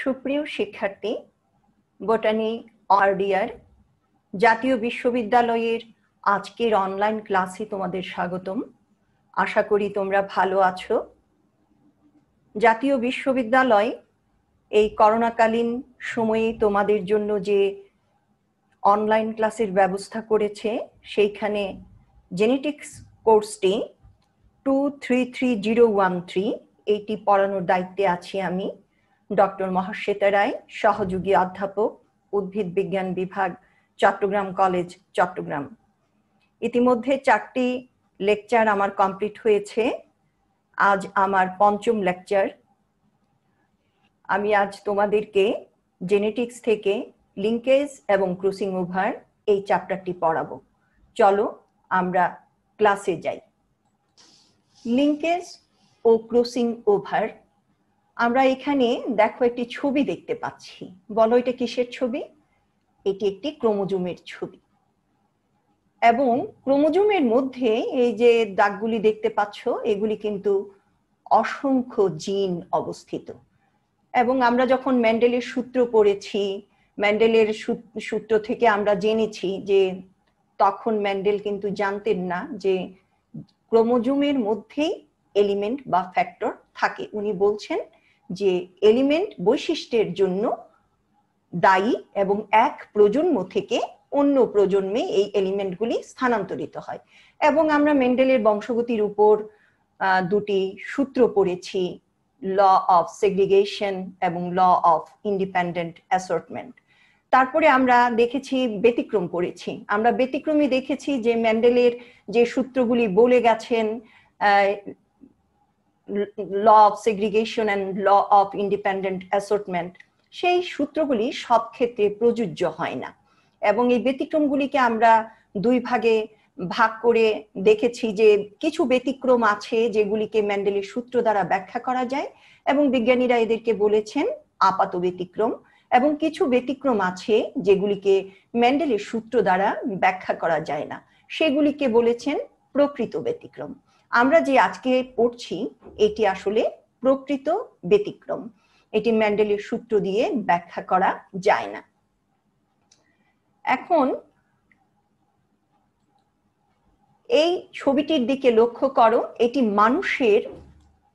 সুপ্রিয় শিক্ষার্থী, বোটানি অর্ডিয়ার জাতীয় বিশ্ববিদ্যালয়ের আজকের অনলাইন ক্লাসে তোমাদের স্বাগতম। আশা করি তোমরা ভালো আছো। জাতীয় বিশ্ববিদ্যালয় এই করোনাকালীন সময়ে তোমাদের জন্য যে অনলাইন ক্লাসের ব্যবস্থা করেছে, সেইখানে জেনেটিক্স কোর্সটি 233013 এইটি পড়ানোর দায়িত্বে আছি আমি, ডক্টর মহাশ্বেতা রায়, সহযোগী অধ্যাপক, উদ্ভিদ বিজ্ঞান বিভাগ, চট্টগ্রাম কলেজ, চট্টগ্রাম। ইতিমধ্যে 4টি লেকচার আমার কমপ্লিট হয়েছে। আজ আমার 5ম লেকচার। আমি আজ তোমাদেরকে জেনেটিক্স থেকে লিঙ্কেজ এবং ক্রসিং ওভার এই চ্যাপ্টারটি পড়াবো। চলো আমরা ক্লাসে যাই। লিঙ্কেজ ও ক্রসিং ওভার, আমরা এখানে দেখো একটি ছবি দেখতে পাচ্ছি। বলো এটা কিসের ছবি? এটি একটি ক্রোমোজোমের ছবি। এবং ক্রোমোজোমের মধ্যে এই যে দাগগুলি দেখতে পাচ্ছ, এগুলি কিন্তু অসংখ্য জিন অবস্থিত। এবং আমরা যখন মেন্ডেলের সূত্র পড়েছি, মেন্ডেলের সূত্র থেকে আমরা জেনেছি যে তখন মেন্ডেল কিন্তু জানতেন না যে ক্রোমোজোমের মধ্যেই এলিমেন্ট বা ফ্যাক্টর থাকে। উনি বলছেন যে এলিমেন্ট বৈশিষ্ট্যের জন্য দায়ী এবং এক প্রজন্ম থেকে অন্য প্রজন্মে এই এলিমেন্টগুলি স্থানান্তরিত হয়। এবং আমরা মেন্ডেলের বংশগতির উপর দুটি সূত্র পড়েছি, ল অফ সেগ্রিগেশন এবং ল অফ ইন্ডিপেন্ডেন্ট অ্যাসর্টমেন্ট। তারপরে আমরা দেখেছি ব্যতিক্রম পড়েছি। আমরা ব্যতিক্রমে দেখেছি যে মেন্ডেলের যে সূত্রগুলি বলে গেছেন, law of segregation and law of independent assortment, সেই সূত্রগুলি সব ক্ষেত্রে প্রযোজ্য হয় না। এবং এই ব্যতিক্রমগুলিকে আমরা দুই ভাগে ভাগ করে দেখেছি যে কিছু ব্যতিক্রম আছে যেগুলিকে মেন্ডেলের সূত্র দ্বারা ব্যাখ্যা করা যায় এবং বিজ্ঞানীরা এদেরকে বলেছেন আপাত ব্যতিক্রম, এবং কিছু ব্যতিক্রম আছে যেগুলিকে মেন্ডেলের সূত্র দ্বারা ব্যাখ্যা করা যায় না, সেগুলিকে বলেছেন প্রকৃত ব্যতিক্রম। আমরা যে আজকে পড়ছি এটি আসলে প্রকৃত ব্যতিক্রম, এটি মেন্ডেলের সূত্র দিয়ে ব্যাখ্যা করা যায় না। এখন এই ছবিটির দিকে লক্ষ্য করো, এটি মানুষের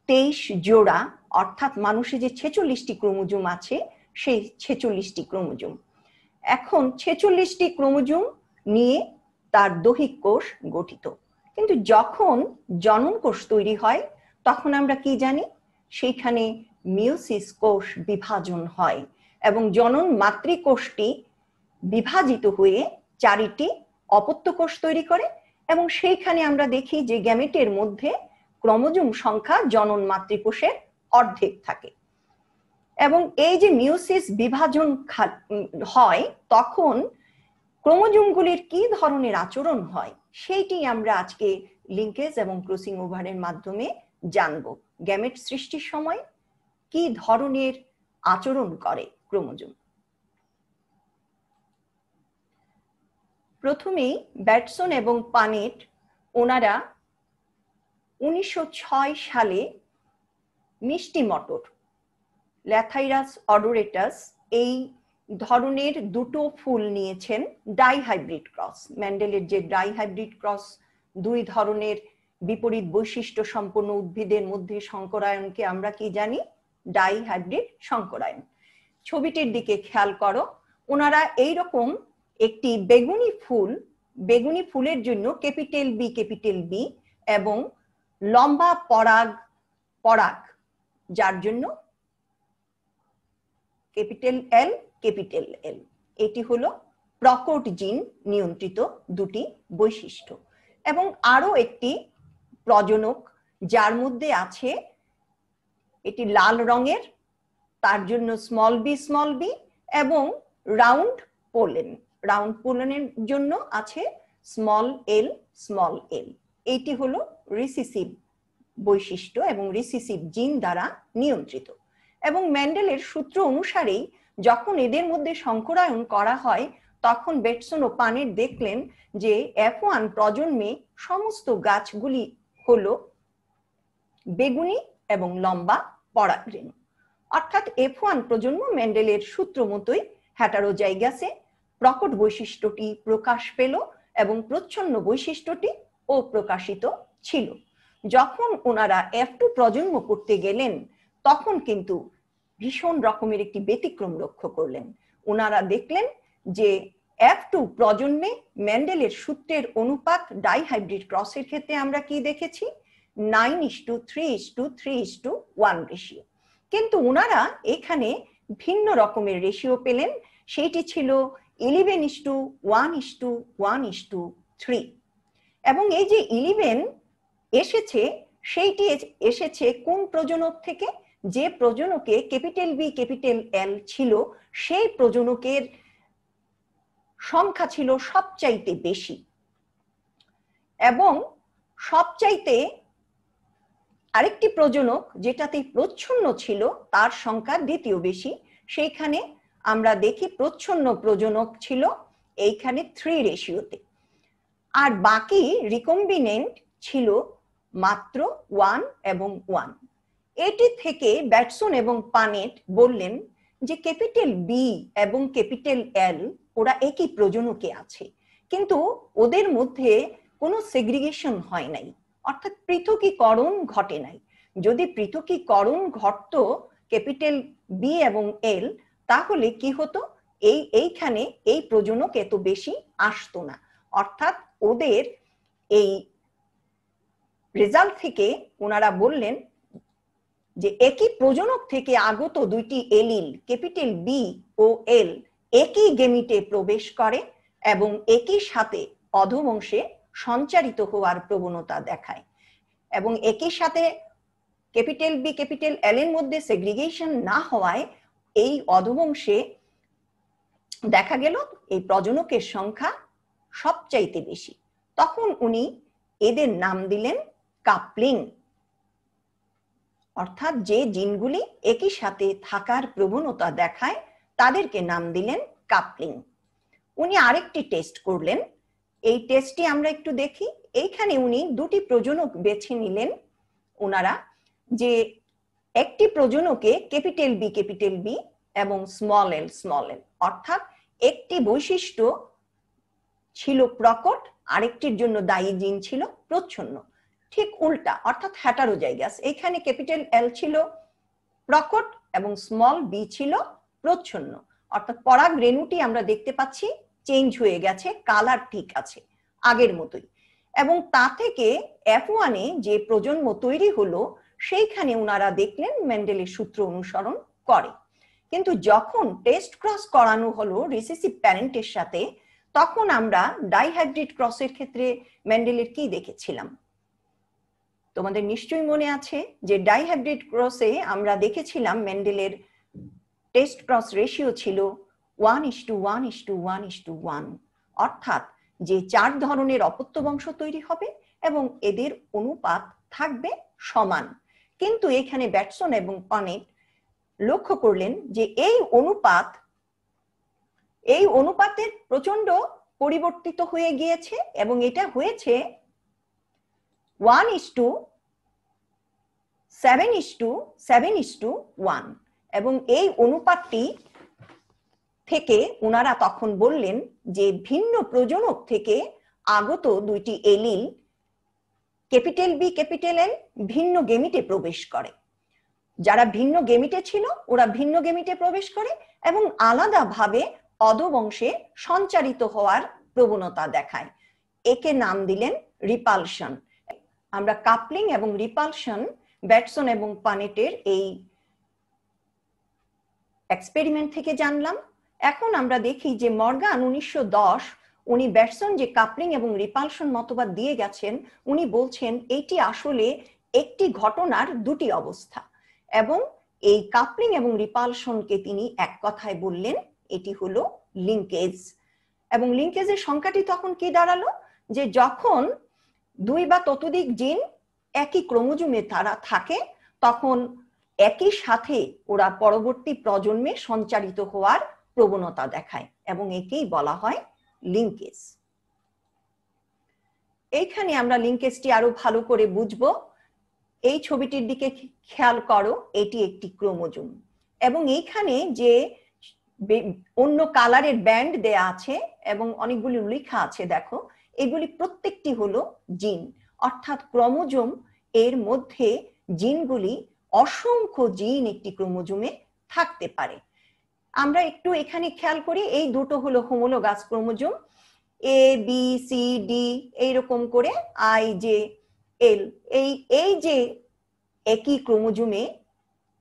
23 জোড়া, অর্থাৎ মানুষের যে 46টি ক্রোমোজোম আছে সেই 46টি ক্রোমোজোম। এখন 46টি ক্রোমোজোম নিয়ে তার দৈহিক কোষ গঠিত। কিন্তু যখন জনন কোষ তৈরি হয় তখন আমরা কি জানি? সেইখানে মিওসিস কোষ বিভাজন হয় এবং জনন মাতৃকোষটি বিভাজিত হয়ে 4টি অপত্য কোষ তৈরি করে। এবং সেইখানে আমরা দেখি যে গ্যামেটের মধ্যে ক্রোমোজোম সংখ্যা জনন মাতৃকোষের অর্ধেক থাকে। এবং এই যে মিওসিস বিভাজন হয় তখন ক্রোমোজোমগুলির কি ধরনের আচরণ হয় সেইটি আমরা আজকে লিঙ্কেজ এবং ক্রসিং ওভারের মাধ্যমে জানবো। গ্যামেট সৃষ্টির সময় কি ধরনের আচরণ করে ক্রোমোজোম। প্রথমেই ব্যাটসন এবং পানেট, ওনারা 1906 সালে মিষ্টি মটর, ল্যাথাইরাস অডোরেটাস, এই ধরনের দুটো ফুল নিয়েছেন ডাইহাইব্রিড ক্রস। মেন্ডেলের যে ডাইহাইব্রিড ক্রস, দুই ধরনের বিপরীত বৈশিষ্ট্য সম্পন্ন উদ্ভিদের মধ্যে সংকরায়নকে আমরা কি জানি? ডাইহাইব্রিড সংকরায়ন। ছবিটির দিকে খেয়াল করো, ওনারা এইরকম একটি বেগুনি ফুলের জন্য ক্যাপিটাল বি এবং লম্বা পরাগ যার জন্য ক্যাপিটাল এল, এটি হলো প্রকট জিন নিয়ন্ত্রিত দুটি বৈশিষ্ট্য। এবং আরো একটি প্রজনক যার মধ্যে আছে, এটি লাল রঙের, তার জন্য স্মল বি এবং রাউন্ড পোলেনের জন্য আছে স্মল এল। এইটি হলো রিসিসিভ বৈশিষ্ট্য এবং রিসিসিভ জিন দ্বারা নিয়ন্ত্রিত। এবং মেন্ডেলের সূত্র অনুসারেই যখন এদের মধ্যে সংকরায়ন করা হয় তখন বেটসন ও পানেট দেখলেন যে F1 প্রজন্মে সমস্ত গাছগুলি হলো বেগুনি এবং লম্বা পরাগরেণু। অর্থাৎ F1 প্রজন্ম মেন্ডেলের সূত্র মতোই হেটারোজাইগাসে প্রকট বৈশিষ্ট্যটি প্রকাশ পেল এবং প্রচ্ছন্ন বৈশিষ্ট্যটি অপ্রকাশিত ছিল। যখন ওনারা F2 প্রজন্ম করতে গেলেন তখন কিন্তু ভীষণ রকমের একটি ব্যতিক্রম লক্ষ্য করলেন। ওনারা দেখলেন যে F2 প্রজন্মে মেন্ডেলের সূত্রের অনুপাত ডাইহাইব্রিড ক্রসের ক্ষেত্রে আমরা কি দেখেছি, 9:3:3:1 রেশিও। কিন্তু ওনারা এখানে ভিন্ন রকমের রেশিও পেলেন, সেইটি ছিল 11:1:1:3। এবং এই যে 11 এসেছে সেইটি এসেছে কোন প্রজনক থেকে? যে প্রজনকে ক্যাপিটাল বি ক্যাপিটাল এল ছিল সেই প্রজনকের সংখ্যা ছিল সবচাইতে বেশি, এবং সবচাইতে আরেকটি প্রজনক যেটাতে প্রচ্ছন্ন ছিল তার সংখ্যা দ্বিতীয় বেশি। সেইখানে আমরা দেখি প্রচ্ছন্ন প্রজনক ছিল এইখানে 3 রেশিওতে, আর বাকি রিকম্বিনেন্ট ছিল মাত্র 1 এবং 1। এটি থেকে ব্যাটসন এবং পানেট বললেন যে ক্যাপিটাল বি এবং ক্যাপিটাল এল ওরা একই প্রজনকে আছে, কিন্তু ওদের মধ্যে কোনো সেগ্রিগেশন হয় নাই, অর্থাৎ পৃথকীকরণ ঘটে নাই। যদি পৃথকীকরণ ঘটতো ক্যাপিটাল বি এবং এল, তাহলে কি হতো, এইখানে এই প্রজনক এত বেশি আসতো না। অর্থাৎ ওদের এই রেজাল্ট থেকে ওনারা বললেন যে একই প্রজনক থেকে আগত দুইটি এলিল ক্যাপিটাল বি ও এল একই গেমিটে প্রবেশ করে এবং একই সাথে অধবংশে সঞ্চারিত হওয়ার প্রবণতা দেখায়। এবং একই সাথে ক্যাপিটাল বি ক্যাপিটাল এল এর মধ্যে সেগ্রিগেশন না হওয়ায় এই অধবংশে দেখা গেল এই প্রজনকের সংখ্যা সবচাইতে বেশি। তখন উনি এদের নাম দিলেন কাপলিং, অর্থাৎ যে জিনগুলি একই সাথে থাকার প্রবণতা দেখায় তাদেরকে নাম দিলেন কাপলিং। উনি আরেকটি টেস্ট করলেন, এই টেস্টটি আমরা একটু দেখি। এইখানে উনি দুটি প্রজনক বেছে নিলেন ওনারা, যে একটি প্রজনকে ক্যাপিটাল বি এবং স্মল এল, অর্থাৎ একটি বৈশিষ্ট্য ছিল প্রকট, আরেকটির জন্য দায়ী জিন ছিল প্রচ্ছন্ন। ঠিক উল্টা, অর্থাৎ হেটারোজাইগাস। এখানে ক্যাপিটাল এল ছিল প্রকট এবং স্মল বি ছিল প্রচ্ছন্ন, অর্থাৎ পরাগ রেণুটি আমরা দেখতে পাচ্ছি চেঞ্জ হয়ে গেছে, কালার ঠিক আছে আগের মতোই। এবং তা থেকে F1 এ যে প্রজন্ম তৈরি হলো সেইখানে ওনারা দেখলেন মেন্ডেলের সূত্র অনুসরণ করে। কিন্তু যখন টেস্ট ক্রস করানো হলো রিসেসিভ প্যারেন্টের সাথে, তখন আমরা ডাইহাইব্রিড ক্রসের ক্ষেত্রে মেন্ডেলের কি দেখেছিলাম? তোমাদের নিশ্চয়ই মনে আছে যে ডাইহাইব্রিড ক্রসে আমরা দেখেছিলাম মেন্ডেলের টেস্ট ক্রস রেশিও ছিল 1:1:1:1, অর্থাৎ যে 4 ধরনের অপত্য বংশ তৈরি হবে এবং এদের অনুপাত থাকবে সমান। কিন্তু এখানে ব্যাটসন এবং পানেট লক্ষ্য করলেন যে এই অনুপাতের প্রচন্ড পরিবর্তিত হয়ে গিয়েছে এবং এটা হয়েছে 1:7:7:1, এবং এই অনুপাতটি থেকে ওনারা তখন বললেন যে ভিন্ন প্রজনক থেকে আগত দুইটি allele capital B capital L ভিন্ন গেমিটে প্রবেশ করে। যারা ভিন্ন গেমিটে ছিল ওরা ভিন্ন গেমিটে প্রবেশ করে এবং আলাদাভাবে অধবংশে সঞ্চারিত হওয়ার প্রবণতা দেখায়। একে নাম দিলেন রিপালশন। আমরা কাপলিং এবং রিপালশন ব্যাটসন এবং পানেটের এই এক্সপেরিমেন্ট থেকে জানলাম। এখন আমরা দেখি যে মর্গান 1910 উনি ব্যাটসন যে কাপলিং এবং রিপালশন মতবাদ দিয়ে গেছেন, উনি বলছেন এটি আসলে একটি ঘটনার দুটি অবস্থা, এবং এই কাপলিং এবং রিপালশনকে তিনি এক কথায় বললেন এটি হলো লিঙ্কেজ। এবং লিঙ্কেজের সংখ্যাটি তখন কি দাঁড়ালো, যে যখন 2 বা ততোধিক জিন একই ক্রোমোজোমে তারা থাকে তখন একই সাথে ওরা পরবর্তী প্রজন্মে সঞ্চারিত হওয়ার প্রবণতা দেখায়, এবং একেই বলা হয় লিঙ্কেজ। এইখানে আমরা লিঙ্কেজটি আরো ভালো করে বুঝবো। এই ছবিটির দিকে খেয়াল করো, এটি একটি ক্রোমোজোম এবং এইখানে যে অন্য কালারের ব্যান্ড দেয়া আছে এবং অনেকগুলি লেখা আছে, দেখো এগুলি প্রত্যেকটি হলো জিন, অর্থাৎ ক্রোমোজোম এর মধ্যে জিনগুলি, অসংখ্য জিন একটি ক্রোমোজোমে থাকতে পারে। আমরা একটু এখানে খেয়াল করি, এই দুটো হলো homologous chromosome, A B C D এইরকম করে আই জে এল, এই যে একই ক্রোমোজোমে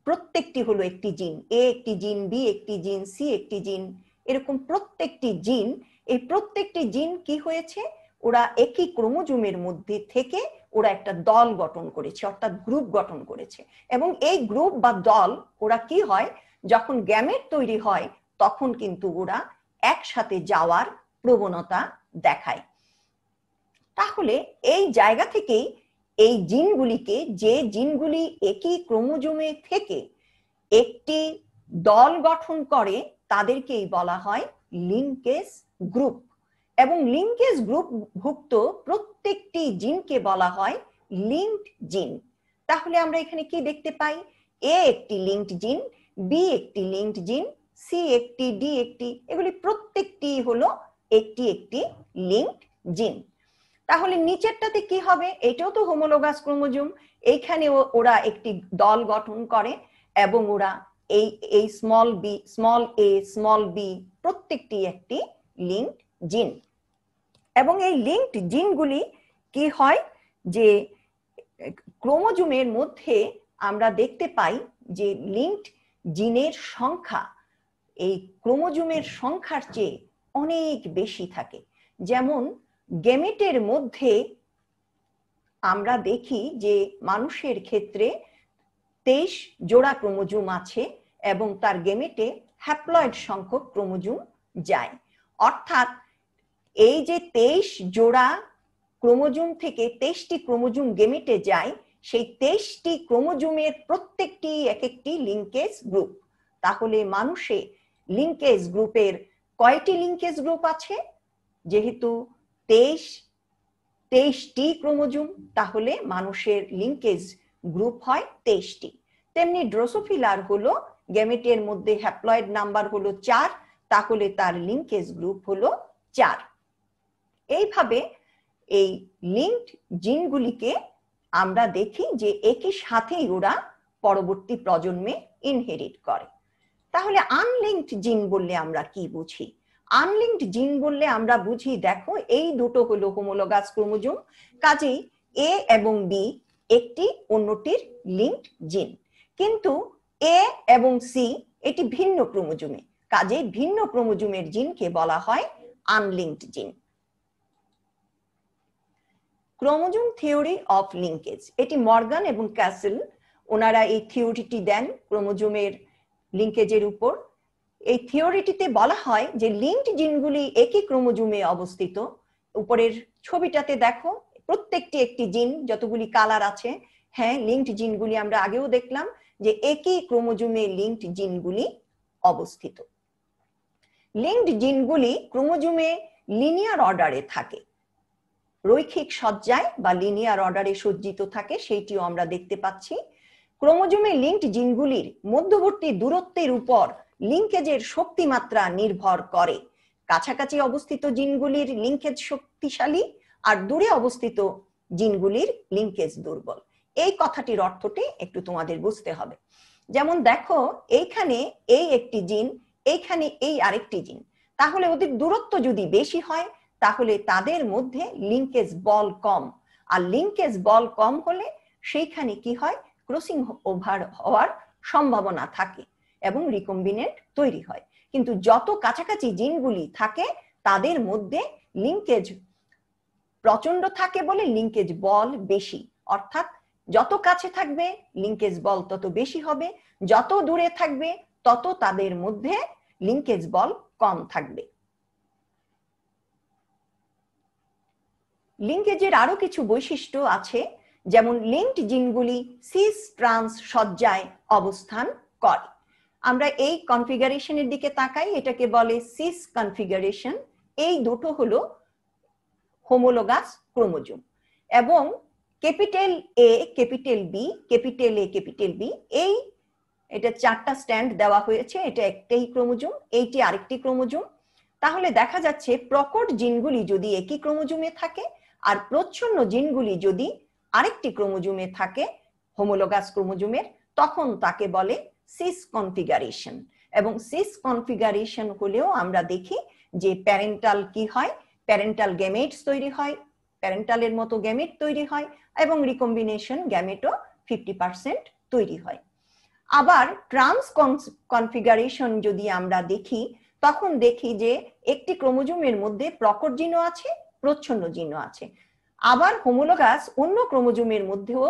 প্রত্যেকটি হলো একটি জিন, এ একটি জিন, বি একটি জিন, সি একটি জিন, এরকম প্রত্যেকটি জিন। এই প্রত্যেকটি জিন কি হয়েছে, ওরা একই ক্রোমোজোমের মধ্যে থেকে ওরা একটা দল গঠন করেছে, অর্থাৎ গ্রুপ গঠন করেছে। এবং এই গ্রুপ বা দল ওরা কি হয়, যখন গ্যামেট তৈরি হয় তখন কিন্তু ওরা একসাথে যাওয়ার প্রবণতা দেখায়। তাহলে এই জায়গা থেকেই এই জিনগুলিকে, যে জিনগুলি একই ক্রোমোজোমে থেকে একটি দল গঠন করে, তাদেরকেই বলা হয় লিঙ্কেজ গ্রুপ। এবং লিঙ্কেজ গ্রুপ ভুক্ত প্রত্যেকটি জিনকে বলা হয় লিঙ্কড জিন। তাহলে আমরা এখানে কি দেখতে পাই, এ একটি লিঙ্কড জিন, বি একটি লিঙ্কড জিন, সি একটি, ডি একটি, এগুলি প্রত্যেকটি হলো একটি একটি লিঙ্কড জিন। তাহলে নিচেরটাতে কি হবে, এটাও তো হোমোলোগাস ক্রোমোজোম, এইখানে ওরা একটি দল গঠন করে এবং ওরা এই স্মল বি, স্মল এ, স্মল বি প্রত্যেকটি একটি লিঙ্কড জিন। এবং এই লিঙ্কড জিনগুলি কি হয়, যে ক্রোমোজোমের মধ্যে আমরা দেখতে পাই যে লিঙ্কড জিনের সংখ্যা এই ক্রোমোজোমের সংখ্যার চেয়ে অনেক বেশি থাকে। যেমন গেমেটের মধ্যে আমরা দেখি যে মানুষের ক্ষেত্রে 23 জোড়া ক্রোমোজোম আছে এবং তার গেমেটে হ্যাপ্লয়েড সংখ্যক ক্রোমোজোম যায়। অর্থাৎ এই যে 23 জোড়া ক্রোমোজোম থেকে 23টি ক্রোমোজোম গেমেটে যায়, সেই 23টি ক্রোমোজোমের প্রত্যেকটি এক একটি লিঙ্কেজ গ্রুপ। তাহলে মানুষে লিঙ্কেজ গ্রুপের কয়টি লিঙ্কেজ গ্রুপ আছে, যেহেতু 23টি ক্রোমোজোম, তাহলে মানুষের লিঙ্কেজ গ্রুপ হয় 23টি। তেমনি ড্রোসোফিলার হলো গ্যামেটের মধ্যে হ্যাপ্লয়েড নাম্বার হলো 4, তাহলে তার লিঙ্কেজ গ্রুপ হলো 4। এইভাবে এই লিঙ্কড জিনগুলিকে আমরা দেখি যে একই সাথেই ওরা পরবর্তী প্রজন্মে ইনহেরিট করে। তাহলে আনলিঙ্কড জিন বললে আমরা কি বুঝি? আনলিঙ্কড জিন বললে আমরা বুঝি, দেখো এই দুটো হলো হোমোলোগাস ক্রোমোজোম, কাজেই এ এবং বি একটি অন্যটির লিঙ্কড জিন, কিন্তু এ এবং সি এটি ভিন্ন ক্রোমোজোমে, কাজেই ভিন্ন ক্রোমোজোমের জিনকে বলা হয় আনলিঙ্কড জিন। ক্রোমোজোম থিওরি অফ লিঙ্কেজ, এটি মর্গান এবং ক্যাসেল ওনারা এই থিওরিটি দেন ক্রোমোজোমের লিঙ্কেজের উপর। এই থিওরিটিতে বলা হয় যে লিঙ্কড জিনগুলি একই ক্রোমোজোমে অবস্থিত। উপরের ছবিটাতে দেখো প্রত্যেকটি একটি জিন, যতগুলি কালার আছে, হ্যাঁ লিঙ্কড জিনগুলি আমরা আগেও দেখলাম যে একই ক্রোমোজোমে লিঙ্কড জিনগুলি অবস্থিত। লিঙ্কড জিনগুলি ক্রোমোজোমে লিনিয়ার অর্ডারে থাকে, রৈখিক সজ্জায় বা লিনিয়ার অর্ডারে সজ্জিত থাকে, সেইটিও আমরা দেখতে পাচ্ছি। ক্রোমোজোমে লিঙ্কড জিনগুলির মধ্যবর্তী দূরত্বের উপর লিঙ্কেজের শক্তিমাত্রা নির্ভর করে। কাছাকাছি অবস্থিত জিনগুলির লিঙ্কেজ শক্তিশালী আর দূরে অবস্থিত জিনগুলির লিঙ্কেজ দুর্বল। এই কথাটির অর্থটি একটু তোমাদের বুঝতে হবে। যেমন দেখো এইখানে এই একটি জিন, এইখানে এই আরেকটি জিন, তাহলে ওদের দূরত্ব যদি বেশি হয় তাহলে তাদের মধ্যে লিঙ্কেজ বল কম, আর লিঙ্কেজ বল কম হলে সেইখানে কি হয়, ক্রসিং ওভার হওয়ার সম্ভাবনা থাকে এবং রিকম্বিনেন্ট তৈরি হয়। কিন্তু যত কাছাকাছি জিনগুলি থাকে তাদের মধ্যে লিঙ্কেজ প্রচন্ড থাকে বলে লিঙ্কেজ বল বেশি, অর্থাৎ যত কাছে থাকবে লিঙ্কেজ বল তত বেশি হবে, যত দূরে থাকবে তত তাদের মধ্যে লিঙ্কেজ বল কম থাকবে। লিঙ্কেজের আরো কিছু বৈশিষ্ট্য আছে, যেমন লিঙ্কড জিনগুলি সিস ট্রান্স সজ্জায় অবস্থান করে। আমরা এই কনফিগারেশনের দিকে তাকাই, এটাকে বলে সিস কনফিগারেশন। এই দুটো হলো হোমোলোগাস ক্রোমোজোম এবং capital A, capital B, capital A, capital B, এই এটা 4টা স্ট্যান্ড দেওয়া হয়েছে, এটা একটাই ক্রোমোজোম, এইটি আরেকটি ক্রোমোজোম। তাহলে দেখা যাচ্ছে প্রকট জিনগুলি যদি একই ক্রোমোজোমে থাকে আর প্রচ্ছন্ন জিনগুলি যদি আরেকটি ক্রোমোজোমে থাকে হোমোলোগাস ক্রোমোজোমের, তখন তাকে বলে সিস কনফিগারেশন। এবং সিস কনফিগারেশন হলেও আমরা দেখি যে প্যারেন্টাল কি হয়, প্যারেন্টাল গ্যামেটস তৈরি হয়, প্যারেন্টালের মতো গ্যামেট তৈরি হয় এবং রিকম্বিনেশন গ্যামেটও 50% তৈরি হয়। আবার ট্রান্স কনফিগারেশন যদি আমরা দেখি, তখন দেখি যে একটি ক্রোমোজোমের মধ্যে প্রকট জিনও আছে, প্রচ্ছন্ন জিনও আছে। আবার হোমোলোগাস অন্য ক্রোমোজোমের মধ্যেও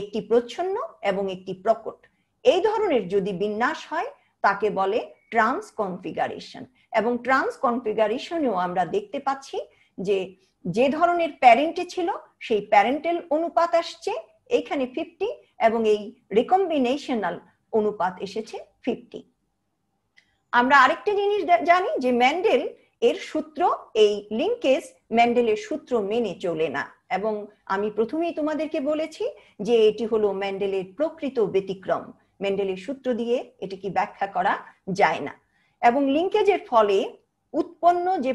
একটি প্রচ্ছন্ন এবং একটি প্রকট, এই ধরনের যদি বিন্যাস হয় তাকে বলে ট্রান্স কনফিগারেশন। এবং ট্রান্স কনফিগারেশনেও আমরা দেখতে পাচ্ছি যে যে ধরনের প্যারেন্টে ছিল সেই প্যারেন্টাল অনুপাত আসছে এইখানে 50 এবং এই রিকম্বিনেশনাল অনুপাত এসেছে 50। আমরা আরেকটি জিনিস জানি যে মেন্ডেল এর সূত্র, এই লিঙ্কেজ মেন্ডেলের সূত্র মেনে চলে না, এবং আমি প্রথমেই তোমাদেরকে বলেছি যে এটি হলো মেন্ডেলের প্রকৃত ব্যতিক্রম। মেন্ডেলের সূত্র দিয়ে এটিকে ব্যাখ্যা করা যায় না। এবং লিঙ্কেজের ফলে উৎপন্ন যে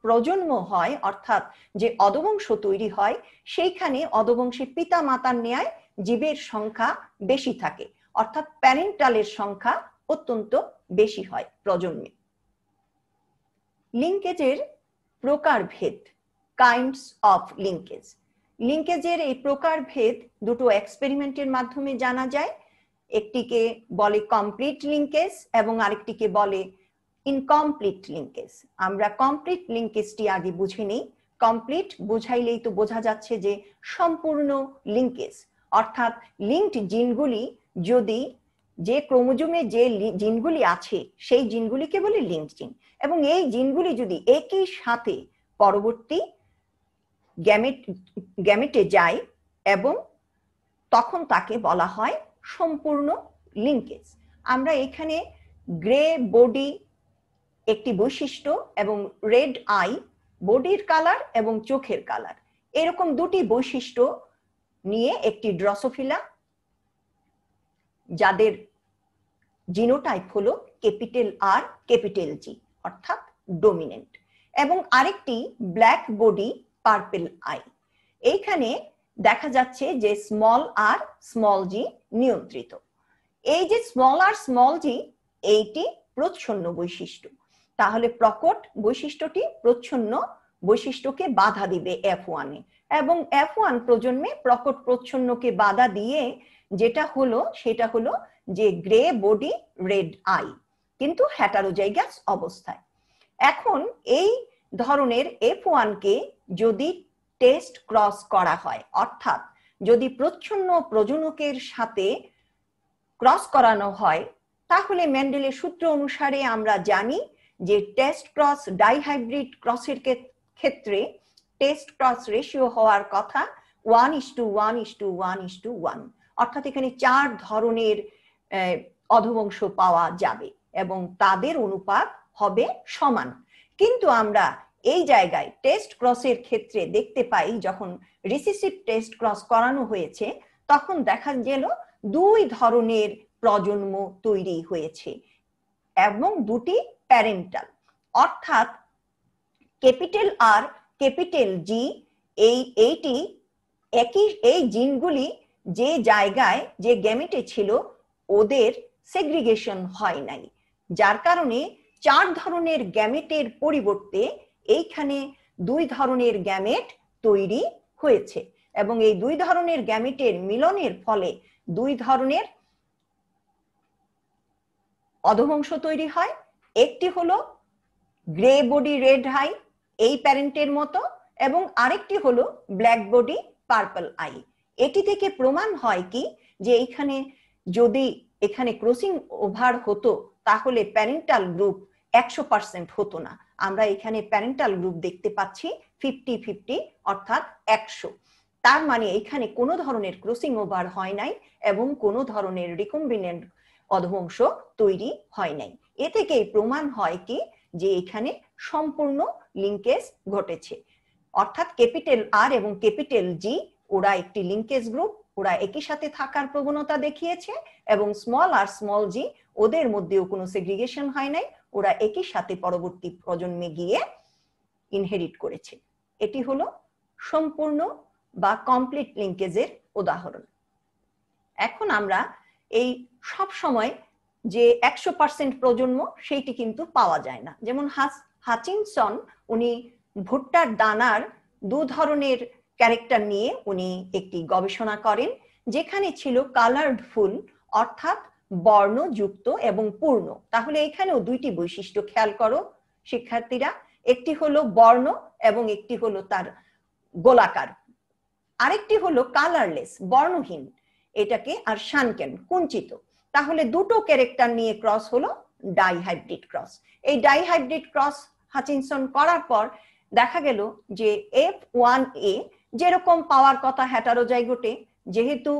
প্রজন্ম হয়, অর্থাৎ যে অদবংশ তৈরি হয়, সেইখানে অদবংশে পিতা মাতার ন্যায় জীবের সংখ্যা বেশি থাকে, অর্থাৎ প্যারেন্টালের সংখ্যা অত্যন্ত বেশি হয় প্রজন্মে। লিঙ্কেজের প্রকারভেদ, কাইন্ডস অফ লিঙ্কেজ। লিঙ্কেজের এই প্রকারভেদ দুটো এক্সপেরিমেন্টের মাধ্যমে জানা যায়। একটিকে বলে কমপ্লিট লিঙ্কেজ এবং আরেকটিকে বলে ইনকমপ্লিট লিঙ্কেজ। আমরা কমপ্লিট লিঙ্কেজটি আগে বুঝে নিই। কমপ্লিট বুঝাইলেই তো বোঝা যাচ্ছে যে সম্পূর্ণ লিঙ্কেজ, অর্থাৎ লিঙ্কড জিনগুলি যদি যে ক্রোমোজোমে যে জিনগুলি আছে সেই জিনগুলিকে বলে লিঙ্কড জিন, এবং এই জিনগুলি যদি একই সাথে পরবর্তী গ্যামেটে যায় এবং তখন তাকে বলা হয় সম্পূর্ণ লিঙ্কেজ। আমরা এখানে গ্রে বডি একটি বৈশিষ্ট্য এবং রেড আই, বডির কালার এবং চোখের কালার, এরকম দুটি বৈশিষ্ট্য নিয়ে একটি ড্রসোফিলা যাদের জিনোটাইপ হলো ক্যাপিটাল আর ক্যাপিটাল জি অর্থাৎ ডমিনেন্ট, এবং আরেকটি ব্ল্যাক বডি পার্পল আই। এইখানে দেখা যাচ্ছে যে স্মল আর স্মল জি নিয়ন্ত্রিত। এই যে স্মল আর স্মল জি, এইটি প্রচ্ছন্ন বৈশিষ্ট্য। তাহলে প্রকট বৈশিষ্ট্যটি প্রচ্ছন্ন বৈশিষ্ট্যকে বাধা দিবে F1 এ, এবং F1 প্রজন্মে প্রকট প্রচ্ছন্নকে বাধা দিয়ে যেটা হলো সেটা হলো যে গ্রে বডি রেড আই, কিন্তু হেটারোজাইগাস অবস্থায়। এখন এই ধরনের F1 কে যদি টেস্ট ক্রস করা হয়, অর্থাৎ যদি প্রচ্ছন্ন প্রজনকের সাথে ক্রস করানো হয়, তাহলে মেন্ডেলের সূত্র অনুসারে আমরা জানি যে টেস্ট ক্রস ডাইহাইব্রিড ক্রসের ক্ষেত্রে টেস্ট ক্রস রেশিও হওয়ার কথা 1:1:1:1, অর্থাৎ এখানে 4 ধরনের অধবংশ পাওয়া যাবে এবং তাদের অনুপাত হবে সমান। কিন্তু আমরা এই জায়গায় টেস্ট ক্রসের ক্ষেত্রে দেখতে পাই যখন রিসিসিভ টেস্ট ক্রস করানো হয়েছে তখন দেখা গেল 2 ধরনের প্রজন্ম তৈরি হয়েছে এবং দুটি প্যারেন্টাল, অর্থাৎ ক্যাপিটাল আর ক্যাপিটাল জি, এইটি একই, এই জিনগুলি যে জায়গায় যে গ্যামেটে ছিল ওদের সেগ্রিগেশন হয় নাই, যার কারণে 4 ধরনের গ্যামেটের পরিবর্তে এইখানে 2 ধরনের গ্যামেট তৈরি হয়েছে, এবং এই 2 ধরনের গ্যামেটের মিলনের ফলে 2 ধরনের অধবংশ তৈরি হয়। একটি হলো গ্রে বডি রেড আই এই প্যারেন্টের মতো, এবং আরেকটি হলো ব্ল্যাক বডি পার্পল আই। এটি থেকে প্রমাণ হয় কি যে এইখানে যদি এখানে ক্রসিং ওভার হতো তাহলে প্যারেন্টাল গ্রুপ 100% হতো না। আমরা এখানে প্যারেন্টাল গ্রুপ দেখতে পাচ্ছি 50-50 অর্থাৎ 100। তার মানে এখানে কোনো ধরনের ক্রসিং ওভার হয় নাই এবং কোনো ধরনের রিকম্বিনেন্ট অধবংশ তৈরি হয় নাই। এ থেকেই প্রমাণ হয় কি যে এখানে সম্পূর্ণ লিঙ্কেজ ঘটেছে, অর্থাৎ ক্যাপিটাল আর এবং ক্যাপিটাল জি ওরা একটি লিঙ্কেজ গ্রুপ, ওরা একই সাথে থাকার প্রবণতা দেখিয়েছে, এবং স্মল আর স্মল জি ওদের মধ্যেও কোনো সেগ্রিগেশন হয় নাই, ওরা একই সাথে পরবর্তী প্রজন্মে গিয়ে ইনহেরিট করেছে। এটি হলো সম্পূর্ণ বা কমপ্লিট লিঙ্কেজের উদাহরণ। এখন আমরা এই সব সময় যে 100% প্রজন্ম সেইটি কিন্তু পাওয়া যায় না। যেমন হাচিনসন উনি ভুট্টার দানার দু ধরনের ক্যারেক্টার নিয়ে উনি একটি গবেষণা করেন, যেখানে ছিল কালার্ড ফুল অর্থাৎ বর্ণযুক্ত এবং পূর্ণ। তাহলে এখানেও দুইটি বৈশিষ্ট্য খেয়াল করো শিক্ষার্থীরা, একটি হলো বর্ণ এবং একটি হলো তার গোলাকার, আরেকটি হলো কালারলেস বর্ণহীন, এটাকে আর শানকেন কুঞ্চিত। তাহলে দুটো ক্যারেক্টার নিয়ে ক্রস হলো ডাইহাইব্রিড ক্রস। এই ডাইহাইব্রিড ক্রস হাচিনসন করার পর দেখা গেল যে F1A যেরকম পাওয়ার কথা হেটারোজাইগোটে, যেহেতু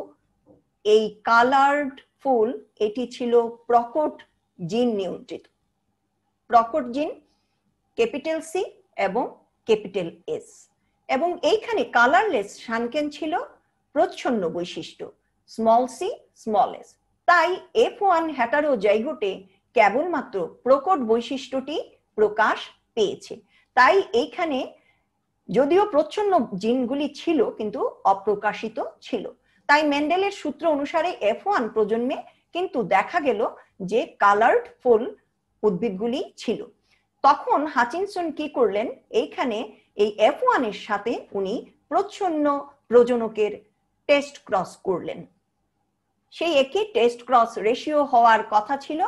এই কালার্ড ফুল এটি ছিল প্রকট জিন নিয়ন্ত্রিত, প্রকট জিন ক্যাপিটাল সি এবং ক্যাপিটাল এস, এবং এইখানে কালারলেস শানকেন ছিল প্রচ্ছন্ন বৈশিষ্ট্য স্মল সি স্মল এস। তাই F1 হেটারোজাইগোটে কেবলমাত্র প্রকট বৈশিষ্ট্যটি প্রকাশ পেয়েছে। তাই এইখানে যদিও প্রচ্ছন্ন জিনগুলি ছিল কিন্তু অপ্রকাশিত ছিল। তাই মেন্ডেলের সূত্র অনুসারে F1 প্রজন্মে কিন্তু দেখা গেল যে কালার্ড ফুল উদ্ভিদগুলি ছিল। তখন হাচিনসন কি করলেন, এইখানে এই F1 এর সাথে উনি প্রচ্ছন্ন প্রজনকের টেস্ট ক্রস করলেন। সেই একই টেস্ট ক্রস রেশিও হওয়ার কথা ছিল।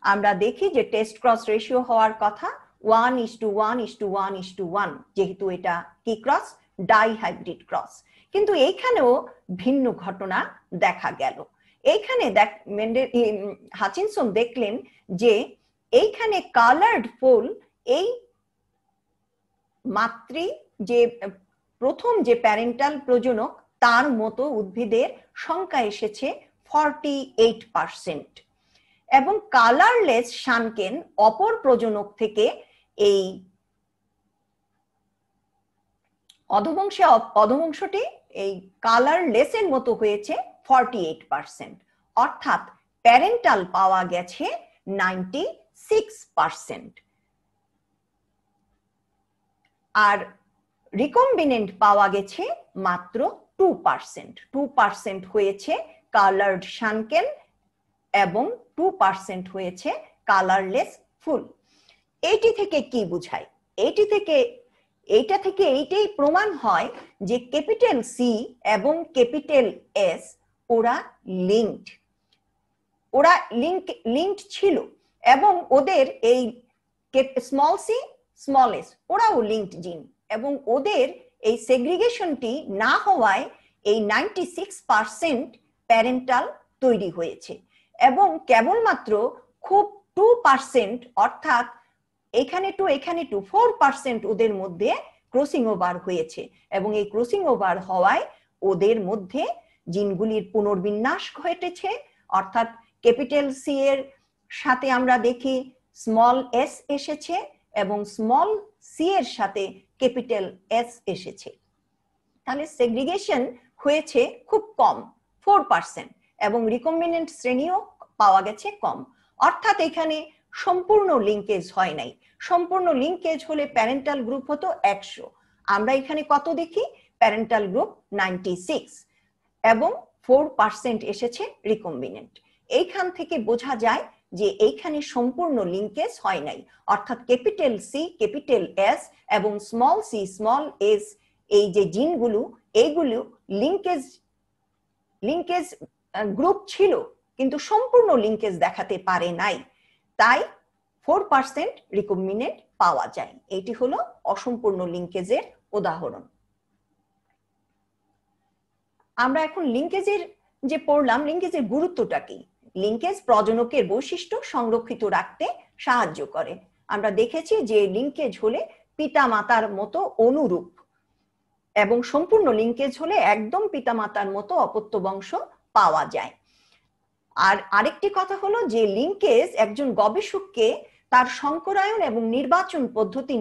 আমরা দেখি যে টেস্ট ক্রস রেশিও হওয়ার কথা 1:1:1:1, যেহেতু এটা কি ক্রস, ডাইহাইব্রিড ক্রস। কিন্তু এইখানেও ভিন্ন ঘটনা দেখা গেল। এইখানে হাচিনসন দেখলেন যে এইখানে কালার্ড ফুল এই মাতৃ যে প্রথম যে প্যারেন্টাল প্রজনক তার মতো উদ্ভিদের সংখ্যা এসেছে 48%, এবং কালারলেস শানকেন অপর প্রজনক থেকে এই অধবংশটি এই কালারলেসের মতো হয়েছে 48%, অর্থাৎ প্যারেন্টাল পাওয়া গেছে 96%, আর রিকম্বিনেন্ট পাওয়া গেছে মাত্র 2% হয়েছে কালার্ড শানকেন এবং 2% হয়েছে কালারলেস ফুল। এইটি থেকে কি বোঝায়? এইটা থেকে এইটাই প্রমাণ হয় যে ক্যাপিটাল সি এবং ক্যাপিটাল এস ওরা লিঙ্কড ছিল, এবং ওদের এই স্মল সি স্মল এস ওরাও লিঙ্কড জিন, এবং ওদের এই সেগ্রিগেশনটি না হওয়ায় এই 96% প্যারেন্টাল তৈরি হয়েছে, এবং কেবলমাত্র খুব 2% অর্থাৎ এখানে 4% ওদের মধ্যে ক্রসিং ওভার হয়েছে, এবং এই ক্রসিং ওভার হওয়ায় ওদের মধ্যে জিনগুলির পুনর্বিন্যাস ঘটেছে। অর্থাৎ ক্যাপিটাল সি এর সাথে আমরা দেখি স্মল এস এসেছে এবং স্মল সি এর সাথে ক্যাপিটাল এস এসেছে। তাহলে সেগ্রিগেশন হয়েছে খুব কম 4%, এবং রিকম্বিনেন্ট শ্রেণীও পাওয়া গেছে কম, অর্থাৎ এখানে সম্পূর্ণ লিঙ্কেজ হয় নাই। সম্পূর্ণ লিঙ্কেজ হলে প্যারেন্টাল গ্রুপ হতো 100, আমরা এখানে কত দেখি প্যারেন্টাল গ্রুপ 96 এবং 4% এসেছে রিকম্বিনেন্ট। এইখান থেকে বোঝা যায় যে এইখানে সম্পূর্ণ লিঙ্কেজ হয় নাই, অর্থাৎ ক্যাপিটাল সি ক্যাপিটাল এস এবং স্মল সি স্মল এস এই যে জিনগুলো এইগুলো লিঙ্কেজ গ্রুপ ছিল কিন্তু সম্পূর্ণ লিঙ্কেজ দেখাতে পারে নাই, তাই 4% রিকম্বিনেন্ট পাওয়া যায়। এটি হলো অসম্পূর্ণ লিঙ্কেজের উদাহরণ। আমরা এখন লিঙ্কেজের যে পড়লাম, লিঙ্কেজের গুরুত্বটা কি? লিঙ্কেজ প্রজনকের বৈশিষ্ট্য সংরক্ষিত রাখতে সাহায্য করে। আমরা দেখেছি যে লিঙ্কেজ হলে পিতামাতার মতো অনুরূপ, এবং সম্পূর্ণ লিঙ্কেজ হলে একদম পিতামাতার মতো অপত্য বংশ পাওয়া যায়। আর আরেকটি কথা হলো যে লিঙ্কেজ একজন গবেষককে তার সংকরায়ন এবং নির্বাচন পদ্ধতি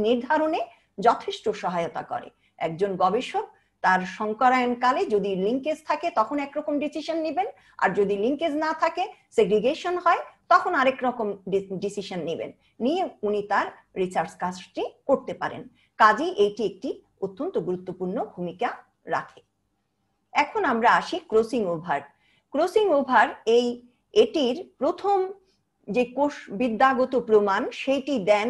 নির্ধারণে যথেষ্ট সহায়তা করে। একজন গবেষক তার সংকরায়ন কালে যদি লিঙ্কেজ থাকে তখন একরকম ডিসিশন নেবেন, আর যদি লিঙ্কেজ না থাকে, সেগ্রিগেশন হয়, তখন আরেক রকম ডিসিশন নেবেন, নিয়ে উনি তার রিসার্চ কাজটি করতে পারেন। কাজেই এটি একটি অত্যন্ত গুরুত্বপূর্ণ ভূমিকা রাখে। এখন আমরা আসি ক্রসিং ওভার। ক্রসিং ওভার এটির প্রথম যে কোষ বিদ্যাগত প্রমাণ সেটি দেন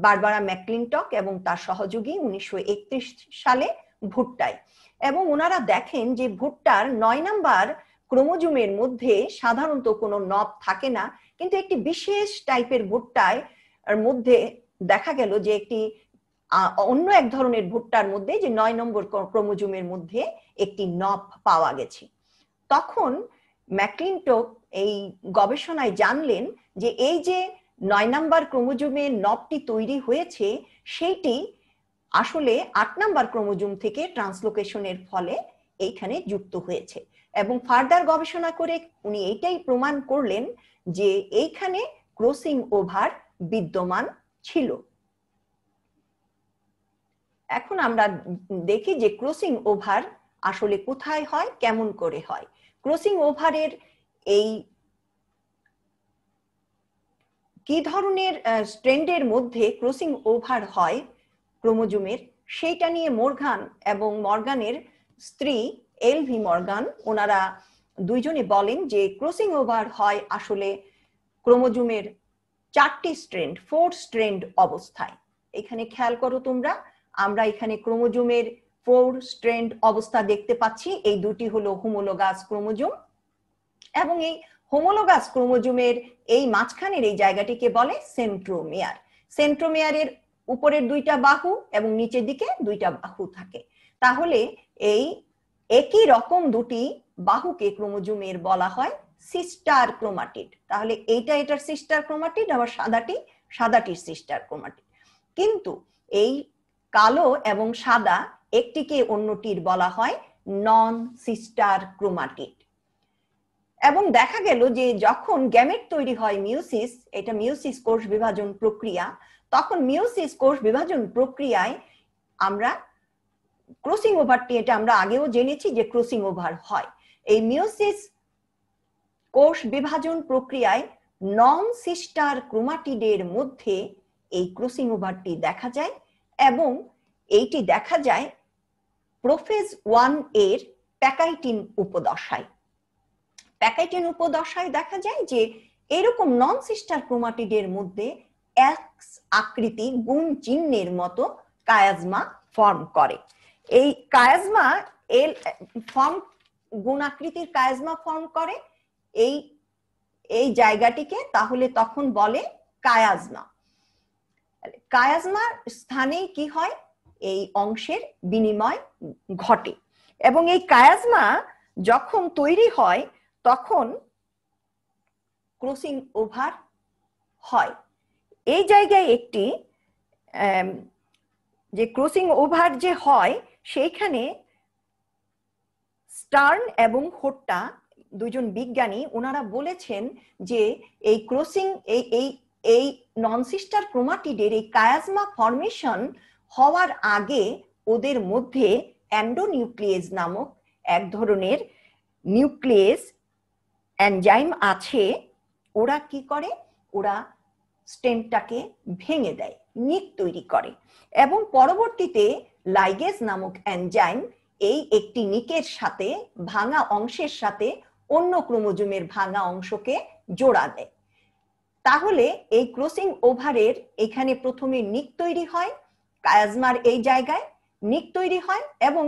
বারবারা ম্যাকক্লিনটক এবং তার সহযোগী 1931 সালে ভুট্টায়। এবং ওনারা দেখেন যে ভুট্টার 9 নাম্বার ক্রোমোজোমের মধ্যে সাধারণত কোনো নব থাকে না, কিন্তু একটি বিশেষ টাইপের ভুট্টায় মধ্যে দেখা গেল যে একটি অন্য এক ধরনের ভুট্টার মধ্যে যে 9 নম্বর ক্রোমোজোমের মধ্যে একটি নব পাওয়া গেছে। তখন ম্যাকক্লিনটক এই গবেষণায় জানলেন যে এই যে 9 নাম্বার ক্রোমোজোমের নবটি তৈরি হয়েছে সেইটি আসলে 8 নাম্বার ক্রোমোজোম থেকে ট্রান্সলোকেশনের ফলে এইখানে যুক্ত হয়েছে। এবং ফার্দার গবেষণা করে উনি এইটাই প্রমাণ করলেন যে এইখানে ক্রসিং ওভার বিদ্যমান ছিল। এখন আমরা দেখি যে ক্রসিং ওভার আসলে কোথায় হয়, কেমন করে হয়। ক্রসিং ওভারের এই কি ধরনের স্ট্র্যান্ডের মধ্যে ক্রসিং ওভার হয় ক্রোমোজোমের, সেইটা নিয়ে মর্গান এবং মর্গানের স্ত্রী এলভি মর্গান ওনারা দুইজনে বলেন যে ক্রসিং ওভার হয় আসলে ক্রোমোজোমের 4টি স্ট্র্যান্ড, 4 স্ট্র্যান্ড অবস্থায়। এখানে খেয়াল করো তোমরা, আমরা এখানে ক্রোমোজোমের 4 স্ট্র্যান্ড অবস্থা দেখতে পাচ্ছি। এই দুটি হলো হোমোলোগাস ক্রোমোজোম, এবং এই হোমোলোগাস ক্রোমোজোমের এই মাঝখানের এই জায়গাটিকে বলে সেন্ট্রোমিয়ার। সেন্ট্রোমিয়ারের উপরের 2টা বাহু এবং নিচের দিকে 2টা বাহু থাকে। তাহলে এই একই রকম দুটি বাহুকে ক্রোমোজোমের বলা হয় সিস্টার ক্রোমাটিড। তাহলে এটার সিস্টার ক্রোমাটিড, আবার সাদাটির সিস্টার ক্রোমাটিড। কিন্তু এই কালো এবং সাদা একটিকে অন্যটির বলা হয় নন সিস্টার ক্রোমাটিড। এবং দেখা গেল যে যখন গ্যামেট তৈরি হয় মিওসিস, এটা মিওসিস কোষ বিভাজন প্রক্রিয়া, তখন মিওসিস কোষ বিভাজন প্রক্রিয়ায় আমরা ক্রসিং ওভারটি, এটা আমরা আগেও জেনেছি যে ক্রসিং ওভার হয়। এই মিওসিস কোষ বিভাজন প্রক্রিয়ায় নন সিস্টার ক্রোমাটিডের মধ্যে এই ক্রসিং ওভারটি দেখা যায়, এবং এইটি দেখা যায় প্রোফেজ 1 এর প্যাকাইটিন উপদশায়। প্যাকাইটিন উপদশায় দেখা যায় যে এরকম নন সিস্টার ক্রোমাটিডের মধ্যে এক্স আকৃতি গুণ চিহ্নের মতো কায়াজমা ফর্ম করে। এই কায়াজমা গুণ আকৃতির কায়াজমা ফর্ম করে এই জায়গাটিকে তাহলে তখন বলে কায়াজমা। কায়াজমার স্থানে কি হয়, এই অংশের বিনিময় ঘটে, এবং এই কায়াজমা যখন তৈরি হয় তখন ক্রসিং ওভার হয়। এই জায়গায় একটি যে ক্রসিং ওভার যে হয় সেইখানে স্টার্ন এবং হোট্টা দুজন বিজ্ঞানী ওনারা বলেছেন যে এই ক্রসিং এই নন সিস্টার ক্রোমাটিডের এই কায়াজমা ফর্মেশন হওয়ার আগে ওদের মধ্যে অ্যান্ডোনিউক্লিয়েজ নামক এক ধরনের নিউক্লিয়েস এনজাইম আছে। ওরা কি করে, ওরা স্টেমটাকে ভেঙে দেয়, নিক তৈরি করে, এবং পরবর্তীতে লাইগেজ নামক এনজাইম এই একটি নিকের সাথে ভাঙা অংশের সাথে অন্য ক্রোমোজোমের ভাঙা অংশকে জোড়া দেয়। তাহলে এই ক্রসিং ওভারের এখানে প্রথমে নিক তৈরি হয়, কায়াজমার এই জায়গায় নিক তৈরি হয়, এবং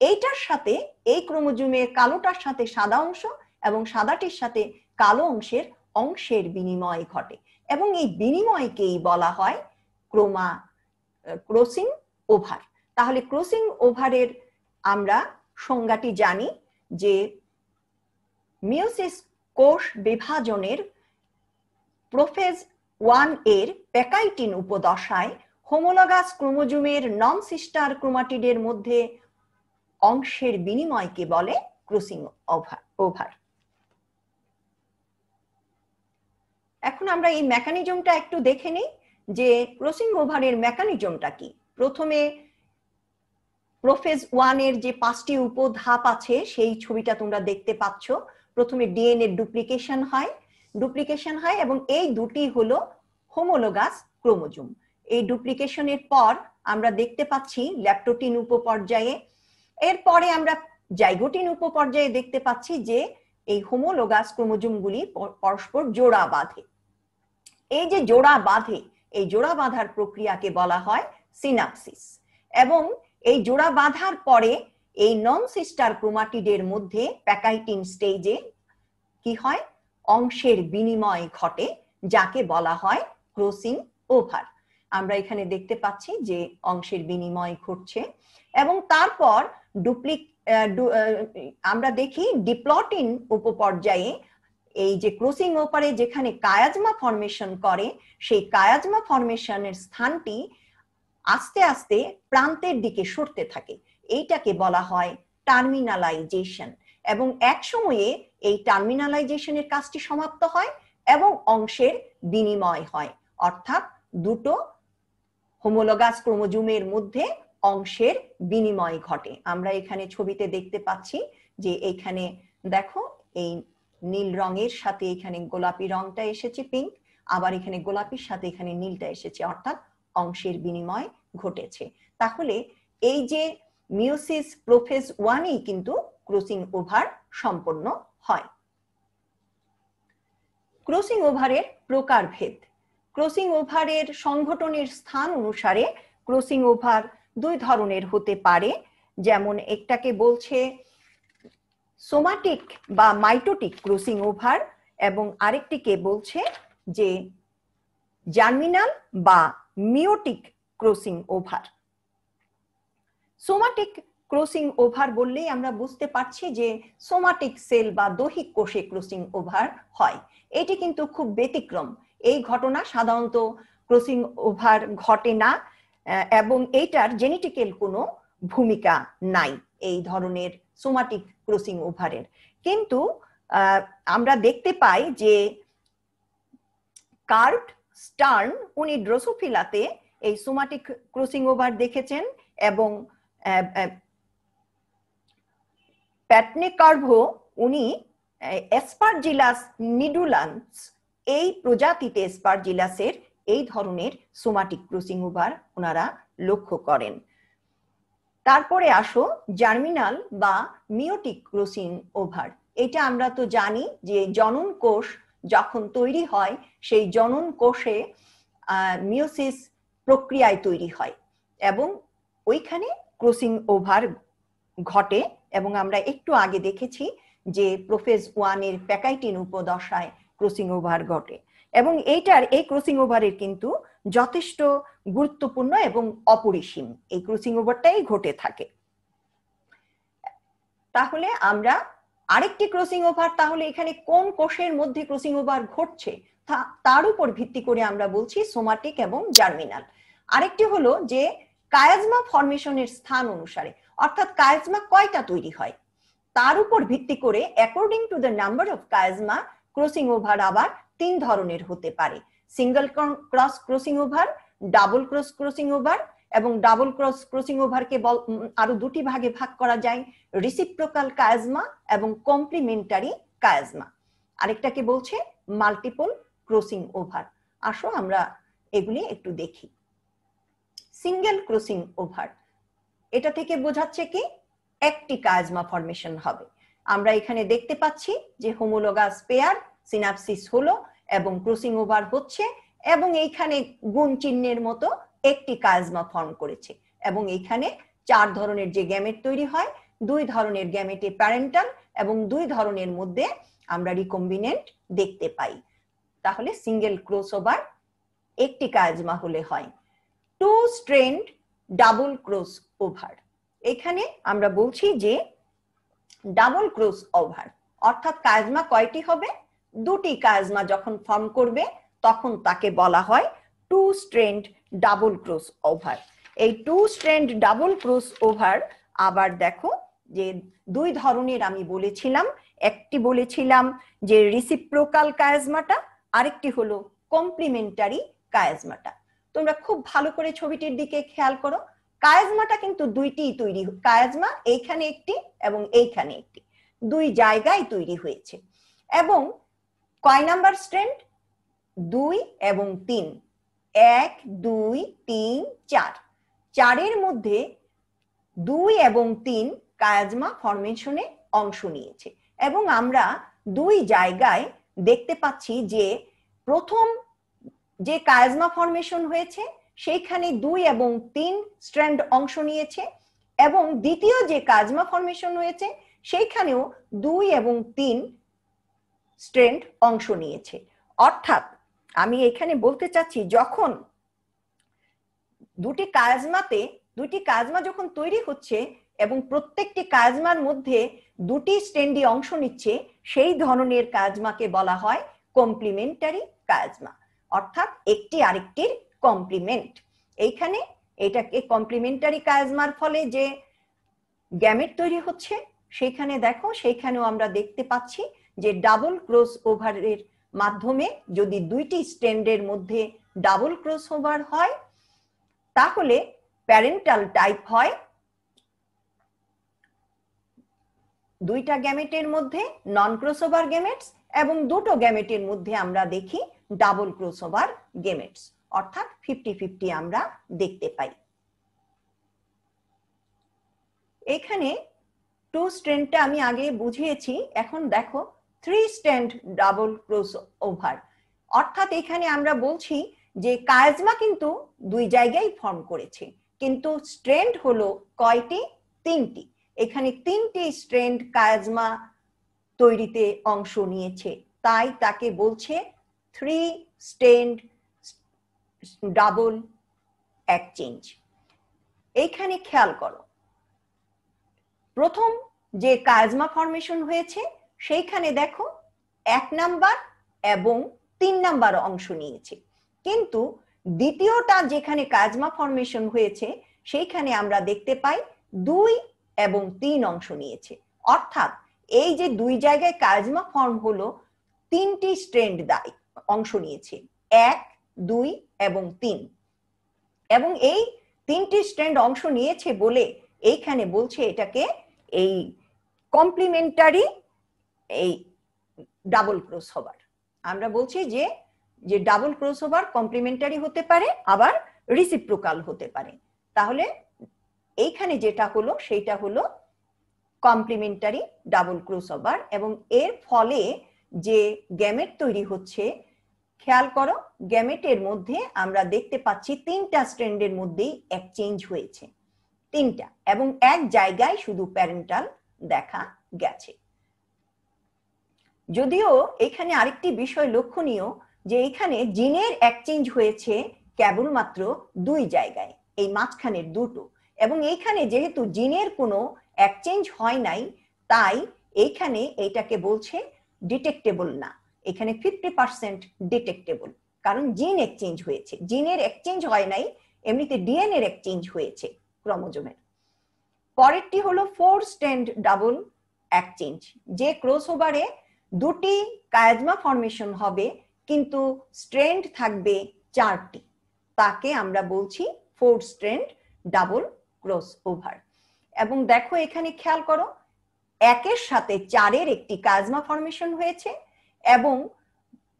এইটার সাথে এই ক্রোমোজোমের কালোটার সাথে সাদা অংশ এবং সাদাটির সাথে কালো অংশের বিনিময় ঘটে, এবং এই বিনিময়কেই বলা হয় ক্রসিং ওভার। তাহলে ক্রসিং ওভারের আমরা সংজ্ঞাটি জানি যে মিওসিস কোষ বিভাজনের প্রোফেজ 1 এর প্যাকাইটিন উপদশায় হোমোলোগাস ক্রোমোজোমের নন সিস্টার ক্রোমাটিডের মধ্যে অংশের বিনিময়কে বলে ক্রসিং ওভার। এখন আমরা এই মেকানিজমটা একটু দেখে নিই যে ক্রসিং ওভারের মেকানিজমটা কি। প্রথমে প্রোফেজ 1 এর যে 5টি উপধাপ আছে সেই ছবিটা তোমরা দেখতে পাচ্ছ। প্রথমে ডিএনএ ডুপ্লিকেশন হয় এবং এই দুটি হলো হোমোলোগাস ক্রোমোজোম। এই ডুপ্লিকেশনের পর আমরা দেখতে পাচ্ছি ল্যাপ্টোটিন উপপর্যায়ে, এরপরে আমরা জাইগোটিন উপপর্যায়ে দেখতে পাচ্ছি যে এই হোমোলোগাস ক্রোমোজোমগুলি পরস্পর জোড়া বাঁধে। এই যে জোড়া বাঁধে, এই জোড়া বাঁধার প্রক্রিয়াকে বলা হয় সিনাপসিস। এবং এই জোড়া বাঁধার পরে এই নন সিস্টার ক্রোমাটিডের মধ্যে প্যাকাইটিন স্টেজে কি হয়, অংশের বিনিময় ঘটে, যাকে বলা হয় ক্রসিং ওভার। আমরা এখানে দেখতে পাচ্ছি যে অংশের বিনিময় ঘটছে এবং তারপর আমরা দেখি ডিপ্লটিন উপপর্যায়ে এই যে ক্রসিং ওভারে যেখানে কায়াজমা ফর্মেশন করে, সেই কায়াজমা ফর্মেশনের স্থানটি আস্তে আস্তে প্রান্তের দিকে সরতে থাকে। এইটাকে বলা হয় টার্মিনালাইজেশন। এবং এক সময়ে এই টার্মিনালাইজেশনের কাজটি সমাপ্ত হয় এবং অংশের বিনিময় হয়, অর্থাৎ দুটো হোমোলোগাস ক্রোমোজোমের মধ্যে অংশের বিনিময় ঘটে। আমরা এখানে ছবিতে দেখতে পাচ্ছি যে এখানে দেখো এই নীল রঙের সাথে এখানে গোলাপি রংটা এসেছে, পিঙ্ক, আবার এখানে গোলাপির সাথে এখানে নীলটা এসেছে, অর্থাৎ অংশের বিনিময় ঘটেছে। তাহলে এই যে মিওসিস প্রোফেজ 1-এই কিন্তু ক্রসিং ওভার সম্পন্ন হয়। ক্রসিং ওভারের প্রকারভেদ। ক্রসিং ওভারের সংগঠনের স্থান অনুসারে ক্রসিং ওভার দুই ধরনের হতে পারে, যেমন একটাকে বলছে সোমাটিক বা মাইটোটিক ক্রসিং ওভার এবং আরেকটিকে বলছে যে জার্মিনাল বা meiotic crossing over. Somatic crossing over বললেই আমরা বুঝতে পারছি যে সোমাটিক সেল বা দৈহিক কোষে ক্রসিং ওভার হয়। এটি কিন্তু খুব ব্যতিক্রম, এই ঘটনা সাধারণত ক্রসিং ওভার ঘটে না এবং এইটার জেনেটিক্যাল কোনো ভূমিকা নাই এই ধরনের সোমাটিক ক্রসিং ওভারের। কিন্তু আমরা দেখতে পাই যে কার্ট স্টার্ন উনি ড্রোসোফিলাতে এই সোমাটিক ক্রসিং ওভার দেখেছেন এবং প্যাটনে কার্ভো উনি এসপারজিলাস নিডুলান্স এই প্রজাতিতে এসপারজিলাসের এই ধরনের সোমাটিক ক্রসিং ওভার ওনারা লক্ষ্য করেন। তারপরে আসো জার্মিনাল বা মিওটিক ক্রসিং ওভার। এটা আমরা তো জানি যে জনন কোষ যখন তৈরি হয় সেই জনন কোষে মিওসিস প্রক্রিয়ায় তৈরি হয় এবং ওইখানে ক্রসিং ওভার ঘটে। এবং আমরা একটু আগে দেখেছি যে প্রোফেজ 1-এর প্যাকাইটিন উপদশায় ক্রসিং ওভার ঘটে এবং এই ক্রসিং ওভারের কিন্তু যথেষ্ট গুরুত্বপূর্ণ এবং অপরিসীম এই ক্রসিং ওভারটাই ঘটে থাকে। তাহলে আমরা আরেকটি ক্রসিং ওভার, তাহলে এখানে কোন কোষের মধ্যে ক্রসিং ওভার ঘটছে তার উপর ভিত্তি করে আমরা বলছি সোমাটিক এবং জার্মিনাল। আরেকটি হলো যে কায়াজমা ফর্মেশনের স্থান অনুসারে, অর্থাৎ কায়াজমা কয়টা তৈরি হয় তার উপর ভিত্তি করে according to the number of chiasma crossing over আবার তিন ধরনের হতে পারে। Single cross crossing over, double cross crossing over এবং ডাবল ক্রস ক্রসিং ওভারকে আরো দুটি ভাগে ভাগ করা যায়, রিসিপ্রোকাল কায়াজমা এবং কমপ্লিমেন্টারি কায়াজমা। আরেকটাকে বলছে মাল্টিপল ক্রসিং ওভার। আসো আমরা এগুলি একটু দেখি। সিঙ্গেল ক্রসিং ওভার, এটা থেকে বোঝাচ্ছে কি একটি কায়াজমা ফর্মেশন হবে। আমরা এখানে দেখতে পাচ্ছি যে হোমোলোগাস পেয়ার সিনাপসিস হলো এবং ক্রসিং ওভার হচ্ছে এবং এইখানে গুণ চিহ্নের মতো একটি কায়াজমা ফর্ম করেছে এবং এইখানে চার ধরনের যে গ্যামেট তৈরি হয়, দুই ধরনের গ্যামেটে প্যারেন্টাল এবং দুই ধরনের মধ্যে আমরা রিকম্বিনেন্ট দেখতে পাই। তাহলে সিঙ্গেল ক্রস ওভার একটি কায়াজমা হলে হয়। Two strand double cross over, এখানে আমরা বলছি যে ডাবল ক্রস ওভার অর্থাৎ কায়াজমা কয়টি হবে, দুটি কায়াজমা যখন ফর্ম করবে তখন তাকে বলা হয় two strand double cross over. এই two strand double cross over আবার দেখো যে দুই ধরনের আমি বলেছিলাম, একটি বলেছিলাম যে রিসিপ্রোকাল কায়াজমাটা, আরেকটি হলো কমপ্লিমেন্টারি কায়াজমাটা। তোমরা খুব ভালো করে ছবিটির দিকে খেয়াল করো, কায়াজমাটা কিন্তু দুইটিই তৈরি, কায়াজমা এইখানে একটি এবং এইখানে একটি, দুই জায়গায় তৈরি হয়েছে। এবং কয় নাম্বার স্ট্র্যান্ড? 2 এবং 3, 1 2 3 4, 4-এর মধ্যে 2 এবং 3 কায়াজমা ফরমেশনে অংশ নিয়েছে। এবং আমরা দুই জায়গায় দেখতে পাচ্ছি যে প্রথম যে কায়াজমা ফরমেশন হয়েছে সেইখানে 2 এবং 3 স্ট্র্যান্ড অংশ নিয়েছে, এবং দ্বিতীয় যে কায়াজমা ফরমেশন হয়েছে সেইখানেও 2 এবং 3 স্ট্র্যান্ড অংশ নিয়েছে। অর্থাৎ আমি এখানে বলতে চাচ্ছি, যখন দুটি কায়াজমা যখন তৈরি হচ্ছে এবং প্রত্যেকটি কায়াজমার মধ্যে দুটি স্ট্র্যান্ডই অংশ নিচ্ছে, সেই ধরনের কায়াজমাকে বলা হয় কমপ্লিমেন্টারি কায়াজমা, অর্থাৎ একটি আরেকটির কমপ্লিমেন্ট। এইখানে এটাকে কমপ্লিমেন্টারি কায়াজমার ফলে যে গ্যামেট তৈরি হচ্ছে সেইখানে দেখো, সেইখানেও আমরা দেখতে পাচ্ছি যে ডাবল ক্রস ওভারের মাধ্যমে যদি দুইটি স্ট্র্যান্ডের মধ্যে ডাবল ক্রস ওভার হয় তাহলে প্যারেন্টাল টাইপ হয় দুইটা গ্যামেটের মধ্যে নন ক্রসওভার গ্যামেটস, এবং দুটো গ্যামেটের মধ্যে আমরা দেখি ডাবল ক্রসওভার গ্যামেটস, অর্থাৎ 50-50 আমরা দেখতে পাই। এখানে 2 স্ট্র্যান্ডটা আমি আগে বুঝিয়েছি, এখন দেখো 3 স্ট্র্যান্ড ডাবল ক্রসওভার, অর্থাৎ এখানে আমরা বলছি যে কায়াজমা কিন্তু দুই জায়গায় ফর্ম করেছে, কিন্তু স্ট্র্যান্ড হলো কয়টি? 3টি। এখানে 3টি স্ট্র্যান্ড কায়াজমা তৈরিতে অংশ নিয়েছে, তাই তাকে বলছে 3 স্ট্র্যান্ড ডাবল এক্সচেঞ্জ। এইখানে খেয়াল করো, প্রথম যে কায়াজমা ফরমেশন হয়েছে সেইখানে দেখো 1 নাম্বার এবং 3 নাম্বার অংশ নিয়েছে, কিন্তু দ্বিতীয়টা যেখানে কায়াজমা ফরমেশন হয়েছে সেইখানে আমরা দেখতে পাই 2 এবং 3 অংশ নিয়েছে। অর্থাৎ এই যে দুই জায়গায় কায়াজমা ফর্ম হলো, 3টি স্ট্র্যান্ড অংশ নিয়েছে, 1 2 এবং 3, এবং এই 3টি স্ট্র্যান্ড অংশ নিয়েছে বলে এইখানে বলছে এটাকে এই কমপ্লিমেন্টারি এই ডাবল ক্রসওভার। আমরা বলছি যে যে ডাবল ক্রসওভার কমপ্লিমেন্টারি হতে পারে, আবার রিসিপ্রোকাল হতে পারে। তাহলে এইখানে যেটা হলো সেইটা হলো কমপ্লিমেন্টারি ডাবল ক্রসওভার, এবং এর ফলে যে গ্যামেট তৈরি হচ্ছে, খেয়াল করো গ্যামেটের মধ্যে আমরা দেখতে পাচ্ছি 3টা স্ট্র্যান্ডের মধ্যেই এক্সচেঞ্জ হয়েছে, 3টা, এবং এক জায়গায় শুধু প্যারেন্টাল দেখা গেছে। যদিও এখানে আরেকটি বিষয় লক্ষণীয় যে এখানে জিনের এক্সচেঞ্জ হয়েছে কেবলমাত্র 2 জায়গায়, এই মাঝখানের দুটো, এবং এইখানে যেহেতু জিনের কোনো এক্সচেঞ্জ হয় নাই তাই এইখানে এটাকে বলছে ডিটেক্টেবল না, এখানে 50% ডিটেক্টেবল, কারণ জিন এক্সচেঞ্জ হয়েছে, জিনের এক্সচেঞ্জ হয় নাই, এমনিতে ডিএনএ এর এক্সচেঞ্জ হয়েছে ক্রোমোজোমের। পরেরটি হলো 4 স্ট্র্যান্ড ডাবল এক্সচেঞ্জ, যে ক্রসওভারে দুটি কায়াজমা ফরমেশন হবে কিন্তু স্ট্র্যান্ড থাকবে 4টি, তাকে আমরা বলছি 4 স্ট্র্যান্ড ডাবল ক্রসওভার। এবং দেখো এখানে খেয়াল করো, 1-এর সাথে 4-এর একটি কায়াজমা ফরমেশন হয়েছে এবং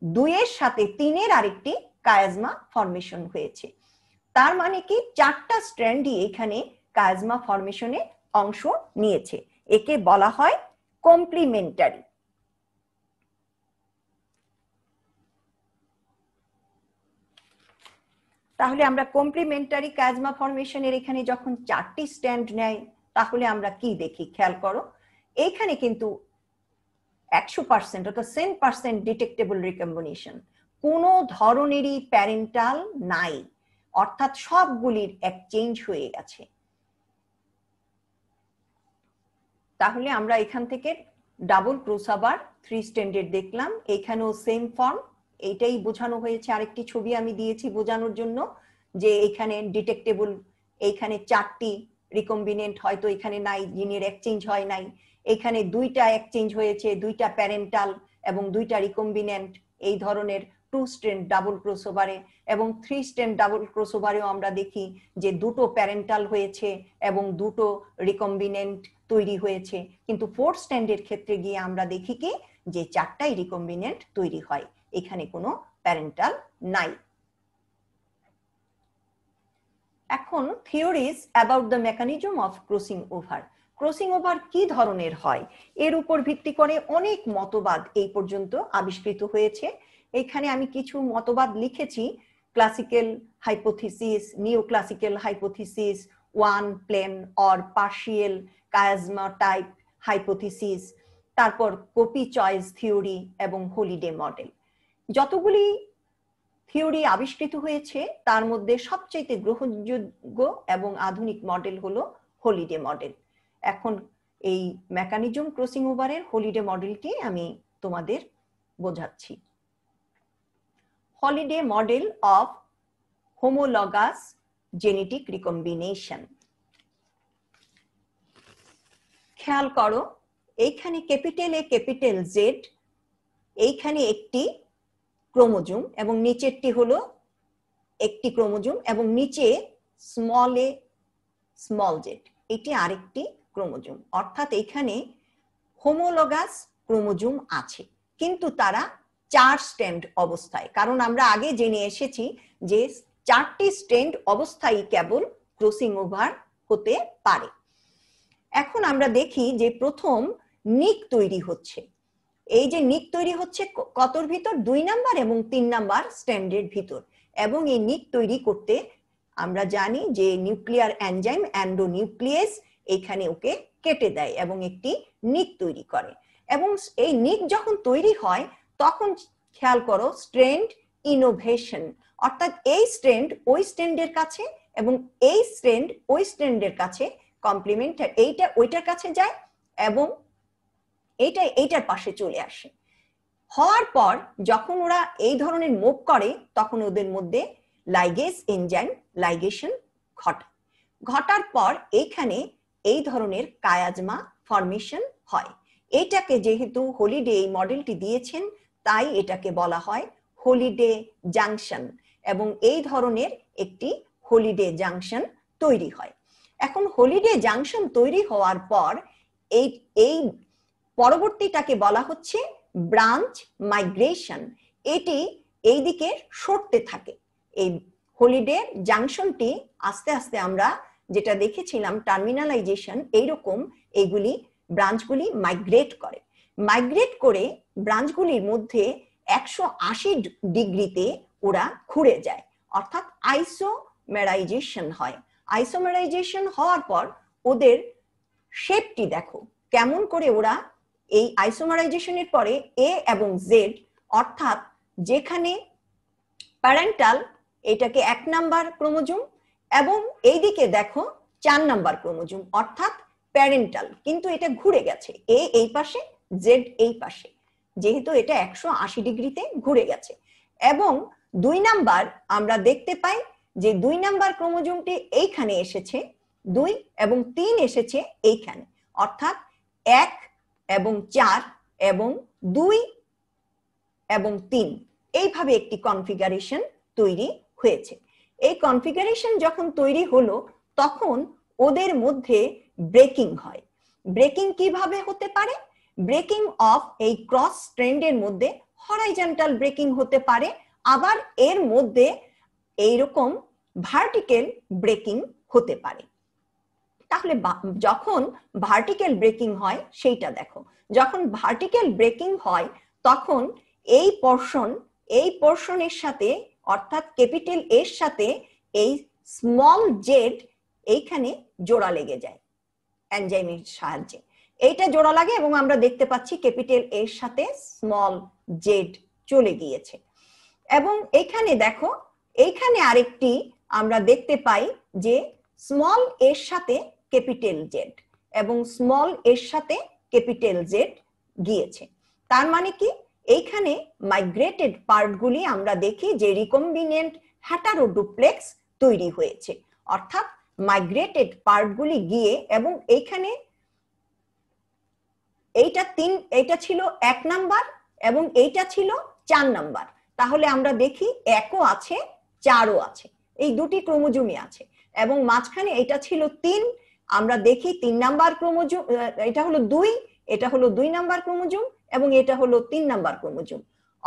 2-এর সাথে 3-এর আরেকটি কায়াজমা ফরমেশন হয়েছে। তার মানে কি 4টা স্ট্র্যান্ডই এখানে কায়াজমা ফরমেশনে অংশ নিয়েছে, একে বলা হয় কমপ্লিমেন্টারি। তাহলে আমরা কমপ্লিমেন্টারি কায়াজমা ফরমেশনের এখানে যখন 4টি স্ট্র্যান্ড নেয় তাহলে আমরা কি দেখি? খেয়াল করো, এইখানে কিন্তু 100% অর্থাৎ 100% ডিটেক্টেবল রিকম্বিনেশন, কোনো ধরনেরই প্যারেন্টাল নাই, অর্থাৎ সবগুলির এক্সচেঞ্জ হয়ে গেছে। তাহলে আমরা এখান থেকে ডাবল ক্রসওভার 3 স্ট্র্যান্ডের দেখলাম, এখানেও সেম ফর্ম, এইটাই বোঝানো হয়েছে। আরেকটি ছবি আমি দিয়েছি বোঝানোর জন্য যে এখানে ডিটেক্টেবল, এইখানে 4টি রিকম্বিনেন্ট হয়তো এখানে নাই, জিনের এক্সচেঞ্জ হয় নাই, এখানে 2টা এক্সচেঞ্জ হয়েছে, 2টা প্যারেন্টাল এবং 2টা রিকম্বিনেন্ট, এই ধরনের 2 স্ট্র্যান্ড ডাবল ক্রসওভারে এবং 3 স্ট্র্যান্ড ডাবল ক্রসওভারেও আমরা দেখি যে দুটো প্যারেন্টাল হয়েছে এবং দুটো রিকম্বিনেন্ট তৈরি হয়েছে, কিন্তু 4 স্ট্র্যান্ডের ক্ষেত্রে গিয়ে আমরা দেখি কি যে 4টাই রিকম্বিনেন্ট তৈরি হয়, এখানে কোনো প্যারেন্টাল নাই। এখন theories about the mechanism of crossing over. Crossing over কি ধরনের হয় এর উপর ভিত্তি করে অনেক মতবাদ এই পর্যন্ত আবিষ্কৃত হয়েছে। এখানে আমি কিছু মতবাদ লিখেছি: classical hypothesis, neo classical hypothesis, one plane or partial chiasma type hypothesis, তারপর কপি চয়েস থিওরি এবং হলিডে মডেল। যতগুলি থিওরি আবিষ্কৃত হয়েছে তার মধ্যে সবচেয়ে গ্রহণযোগ্য এবং আধুনিক মডেল হলো হলিডে মডেল। এখন এই মেকানিজম ক্রসিং ওভারের হলিডে মডেলটি আমি তোমাদের বোঝাচ্ছি। Holiday model of homologous genetic recombination. খেয়াল করো, এইখানে ক্যাপিটাল এ ক্যাপিটাল জেড, এইখানে একটি ক্রোমোজোম এবং নিচেরটি হলো একটি ক্রোমোজোম এবং নিচে স্মল এ স্মল জেড, এটি আরেকটি ক্রোমোজোম। অর্থাৎ এখানে হোমোলগাস ক্রোমোজোম আছে, কিন্তু তারা 4 স্ট্র্যান্ড অবস্থায়, কারণ আমরা আগে জেনে এসেছি যে 4টি স্ট্র্যান্ড অবস্থায় কেবল ক্রসিং ওভার হতে পারে। এখন আমরা দেখি যে প্রথম নিক তৈরি হচ্ছে। এই যে নিক তৈরি হচ্ছে কতর ভিতর? 2 নাম্বার এবং 3 নাম্বার স্ট্র্যান্ডের ভিতর। এবং এই নিক তৈরি করতে আমরা জানি যে নিউক্লিয়ার এনজাইম অ্যান্ডোনিউক্লিয়েস এখানে ওকে কেটে দেয় এবং একটি নিক তৈরি করে। এবং এই নিক যখন তৈরি হয় তখন খেয়াল করো স্ট্র্যান্ড ইনোভেশন, অর্থাৎ এই স্ট্র্যান্ড ওই স্ট্র্যান্ডের কাছে এবং এই স্ট্র্যান্ড ওই স্ট্র্যান্ডের কাছে কমপ্লিমেন্টারি, এইটা ওইটার কাছে যায় এবং এইটা এইটার পাশে চলে আসে। হওয়ার পর যখন ওরা এই ধরনের মুভ করে তখন ওদের মধ্যে লাইগেজ এনজাইম লাইগেশন ঘটার পর এইখানে এই ধরনের কায়াজমা ফরমেশন হয়। এটাকে যেহেতু হলিডে এই মডেলটি দিয়েছেন তাই এটাকে বলা হয় হলিডে জাংশন, এবং এই ধরনের একটি হলিডে জাংশন তৈরি হয়। এখন হলিডে জাংশন তৈরি হওয়ার পর এই পরবর্তীটাকে বলা হচ্ছে ব্রাঞ্চ মাইগ্রেশন। এটি এই দিকে সরতে থাকে। এই হলিডে জাংশনটি আস্তে আস্তে আমরা যেটা দেখেছিলাম টার্মিনালাইজেশন, এইরকম এইগুলি ব্রাঞ্চগুলি মাইগ্রেট করে। মাইগ্রেট করে ব্রাঞ্চগুলির মধ্যে 180 ডিগ্রিতে ওরা ঘুরে যায়, অর্থাৎ আইসোমেরাইজেশন হয়। আইসোমেরাইজেশন হওয়ার পর ওদের শেপটি দেখো কেমন করে ওরা এই আইসোমারাইজেশনের পরে এ এবং জেড, অর্থাৎ যেখানে প্যারেন্টাল এটাকে 1 নাম্বার ক্রোমোজোম এবং এইদিকে দেখো 4 নাম্বার ক্রোমোজোম অর্থাৎ প্যারেন্টাল, কিন্তু এটা ঘুরে গেছে, এ এই পাশে জেড এই পাশে, যেহেতু এটা 180 ডিগ্রিতে ঘুরে গেছে। এবং 2 নাম্বার আমরা দেখতে পাই যে 2 নাম্বার ক্রোমোজোমটি এইখানে এসেছে, 2 এবং 3 এসেছে এইখানে, অর্থাৎ 1 এবং 4 এবং 2 এবং 3 এইভাবে একটি কনফিগারেশন তৈরি হয়েছে। এই কনফিগারেশন যখন তৈরি হলো তখন ওদের মধ্যে ব্রেকিং হয়। ব্রেকিং কিভাবে হতে পারে? ব্রেকিং অফ এই ক্রস স্ট্র্যান্ডের মধ্যে হরাইজন্টাল ব্রেকিং হতে পারে, আবার এর মধ্যে এইরকম ভার্টিক্যাল ব্রেকিং হতে পারে। তাহলে যখন ভার্টিক্যাল ব্রেকিং হয় সেইটা দেখো, যখন ভার্টিক্যাল ব্রেকিং হয় তখন এই পোরশনের সাথে অর্থাৎ ক্যাপিটাল এর সাথে এই স্মল জেড এইখানে জোড়া লেগে যায় এনজাইমের সাহায্যে, এইটা জোড়া লাগে এবং আমরা দেখতে পাচ্ছি ক্যাপিটাল এর সাথে স্মল জেড চলে গিয়েছে। এবং এখানে দেখো এইখানে আরেকটি আমরা দেখতে পাই যে স্মল এর সাথে ক্যাপিটাল জেড এবং স্মল এর সাথে ক্যাপিটাল জেড গিয়েছে। তার মানে কি এইখানে মাইগ্রেটেড পার্টগুলি আমরা দেখি যে রিকম্বিনেন্ট হেটারোডুপ্লেক্স তৈরি হয়েছে, অর্থাৎ মাইগ্রেটেড পার্টগুলি গিয়ে, এবং এইখানে এইটা ছিল 1 নাম্বার এবং এইটা ছিল 4 নাম্বার, তাহলে আমরা দেখি একও আছে, 4ও আছে, এই দুটি ক্রোমোজোমই আছে। এবং মাঝখানে এটা ছিল 3, আমরা দেখি 3 নাম্বার ক্রোমোজোম, এটা হলো 2, এটা হলো 2 নাম্বার ক্রোমোজোম এবং এটা হলো 3 নাম্বার ক্রোমোজোম।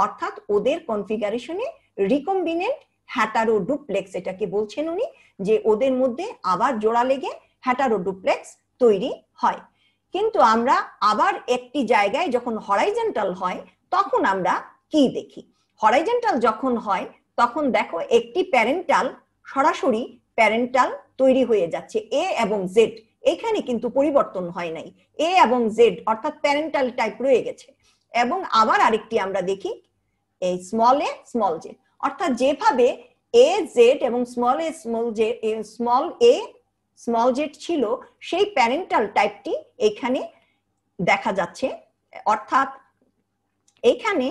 অর্থাৎ ওদের কনফিগারেশনে রিকম্বিনেন্ট হেটারোডুপ্লেক্স, এটাকে বলছেন উনি, যে ওদের মধ্যে আবার জোড়া লেগে হেটারোডুপ্লেক্স তৈরি হয়। কিন্তু আমরা আবার একটি জায়গায় যখন হরাইজন্টাল হয় তখন আমরা কি দেখি? হরাইজন্টাল যখন হয় তখন দেখো একটি প্যারেন্টাল, সরাসরি প্যারেন্টাল তৈরি হয়ে যাচ্ছে, এ এবং জেড, এখানে কিন্তু পরিবর্তন হয় নাই, এ এবং জেড অর্থাৎ প্যারেন্টাল টাইপ রয়ে গেছে। এবং আবার আরেকটি আমরা দেখি এই স্মল এ স্মল জে, অর্থাৎ যেভাবে এ জেড এবং small a small J, small a small Z ছিল, সেই প্যারেন্টাল টাইপটি এখানে দেখা যাচ্ছে। অর্থাৎ এখানে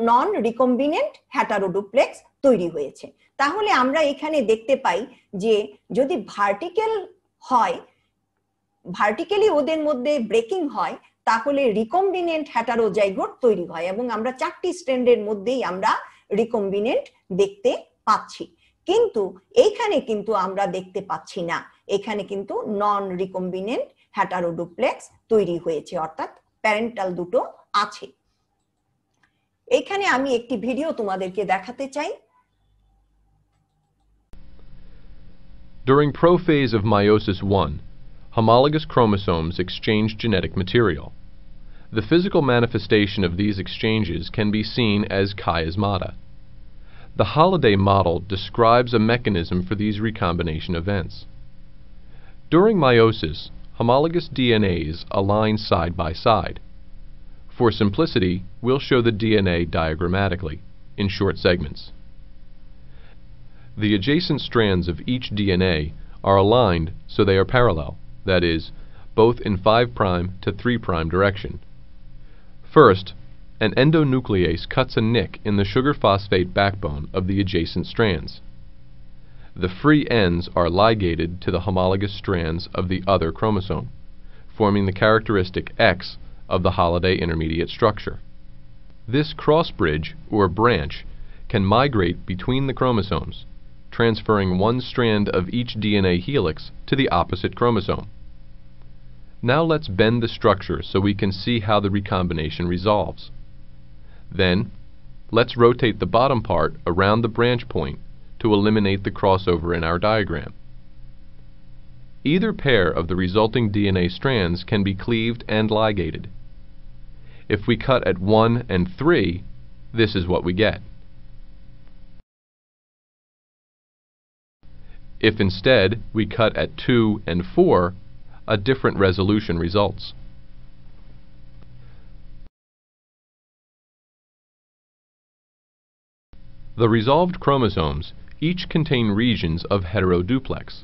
নন রিকম্বিনেন্ট হেটারোডুপ্লেক্স তৈরি হয়েছে। তাহলে আমরা এখানে দেখতে পাই যে যদি ভার্টিক্যাল হয়, ভার্টিক্যালি ওদের মধ্যে ব্রেকিং হয়, তাহলে রিকম্বিনেন্ট হেটারোজাইগোট তৈরি হয় এবং আমরা 4টি স্ট্র্যান্ডের মধ্যেই আমরা রিকম্বিনেন্ট দেখতে পাচ্ছি। কিন্তু এইখানে কিন্তু আমরা দেখতে পাচ্ছি না, এখানে কিন্তু নন রিকম্বিনেন্ট হেটারোডুপ্লেক্স তৈরি হয়েছে, অর্থাৎ প্যারেন্টাল দুটো আছে। এখানে আমি একটি ভিডিও তোমাদেরকে দেখাতে চাই। During prophase of meiosis I, homologous chromosomes exchange genetic material. The physical manifestation of these exchanges can be seen as chiasmata. The Holiday model describes a mechanism for these recombination events. During meiosis, homologous DNAs align side by side. For simplicity, we'll show the DNA diagrammatically, in short segments. The adjacent strands of each DNA are aligned so they are parallel, that is, both in 5' to 3' direction. First, an endonuclease cuts a nick in the sugar phosphate backbone of the adjacent strands. The free ends are ligated to the homologous strands of the other chromosome, forming the characteristic X of the Holiday intermediate structure. This cross-bridge, or branch, can migrate between the chromosomes, transferring one strand of each DNA helix to the opposite chromosome. Now let's bend the structure so we can see how the recombination resolves. Then, let's rotate the bottom part around the branch point to eliminate the crossover in our diagram. Either pair of the resulting DNA strands can be cleaved and ligated. If we cut at 1 and 3, this is what we get. If instead we cut at 2 and 4, a different resolution results. The resolved chromosomes each contain regions of heteroduplex,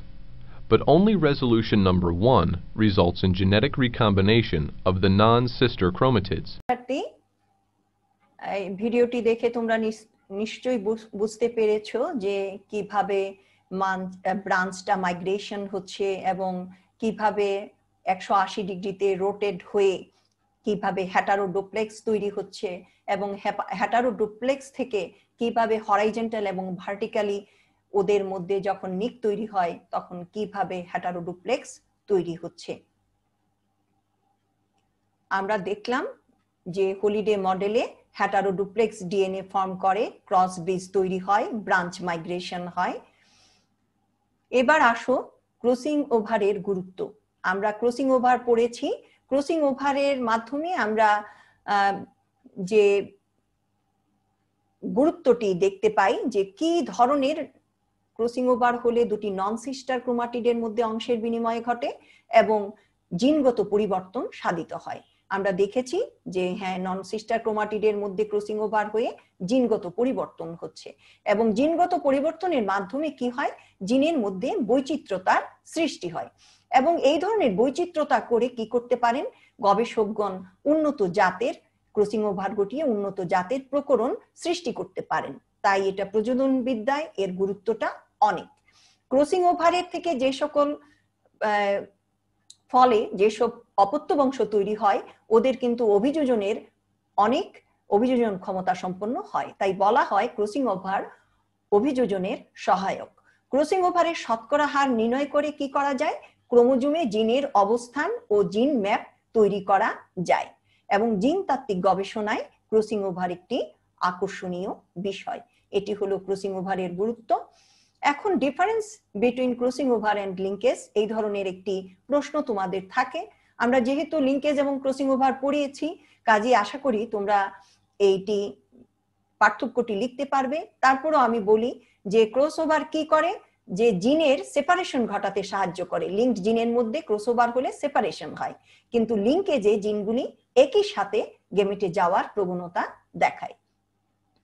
but only resolution number 1 results in genetic recombination of the non-sister chromatids. এই ভিডিওটি দেখে তোমরা নিশ্চয়ই বুঝতে পেরেছো যে কিভাবে ব্রাঞ্চটা migration হচ্ছে এবং কিভাবে 180 ডিগ্রিতে রোটেট হয়ে কিভাবে হেটারোডুপ্লেক্স তৈরি হচ্ছে এবং হেটারোডুপ্লেক্স থেকে কিভাবে হরাইজন্টাল এবং ভার্টিক্যালি ওদের মধ্যে যখন নিক তৈরি হয় তখন কিভাবে হেটারোডুপ্লেক্স তৈরি হচ্ছে। আমরা দেখলাম যে হলিডে মডেলে হেটারোডুপ্লেক্স ডিএনএ ফর্ম করে, ক্রস ব্রিজ তৈরি হয়, ব্রাঞ্চ মাইগ্রেশন হয়। এবার আসো ক্রসিং ওভারের গুরুত্ব। আমরা ক্রসিং ওভার পড়েছি, ক্রসিং ওভারের মাধ্যমে আমরা যে গুরুত্বটি দেখতে পাই যে কি ধরনের ক্রসিং ওভার হলে দুটি নন সিস্টার ক্রোমাটিডের মধ্যে অংশের বিনিময় ঘটে এবং জিনগত পরিবর্তন সাধিত হয়। আমরা দেখেছি যে হ্যাঁ, নন সিস্টার ক্রোমাটিডের মধ্যে ক্রসিং ওভার হয়ে জিনগত পরিবর্তন হচ্ছে এবং জিনগত পরিবর্তনের মাধ্যমে কি হয়, জিনের মধ্যে বৈচিত্র্যতার সৃষ্টি হয় এবং এই ধরনের বৈচিত্র্যতা করে কি করতে পারেন গবেষকগণ, উন্নত জাতের ক্রসিং ওভার ঘটিয়ে উন্নত জাতের প্রকরণ সৃষ্টি করতে পারেন। তাই এটা প্রজনন বিদ্যায় এর গুরুত্বটা অনেক। ক্রসিং ওভারের থেকে যে সকল ফলে যেসব অপত্য বংশ তৈরি হয় ওদের কিন্তু অভিযোজনের অনেক অভিযোজন ক্ষমতা সম্পন্ন হয়। তাই বলা হয় ক্রসিং ওভার অভিযোজনের সহায়ক। ক্রসিং ওভারের শতকরা হার নির্ণয় করে কি করা যায়? ক্রোমোজোমে জিনের অবস্থান ও জিন ম্যাপ তৈরি করা যায় এবং জিন তাত্ত্বিক গবেষণায় ক্রসিং ওভার একটি আকর্ষণীয় বিষয়। এটি হলো ক্রসিং ওভারের গুরুত্ব। এখন difference between crossing over and linkage, এই ধরনের একটি প্রশ্ন তোমাদের থাকে। আমরা যেহেতু লিঙ্কেজ এবং ক্রসিং ওভার পড়িয়েছি, কাজে আশা করি তোমরা এইটি পার্থক্যটি লিখতে পারবে। তারপরও আমি বলি যে ক্রস ওভার কি করে, যে জিনের সেপারেশন ঘটাতে সাহায্য করে। লিঙ্কড জিনের মধ্যে ক্রস ওভার হলে সেপারেশন হয়, কিন্তু লিঙ্কেজে জিনগুলি একই সাথে গেমেটে যাওয়ার প্রবণতা দেখায়।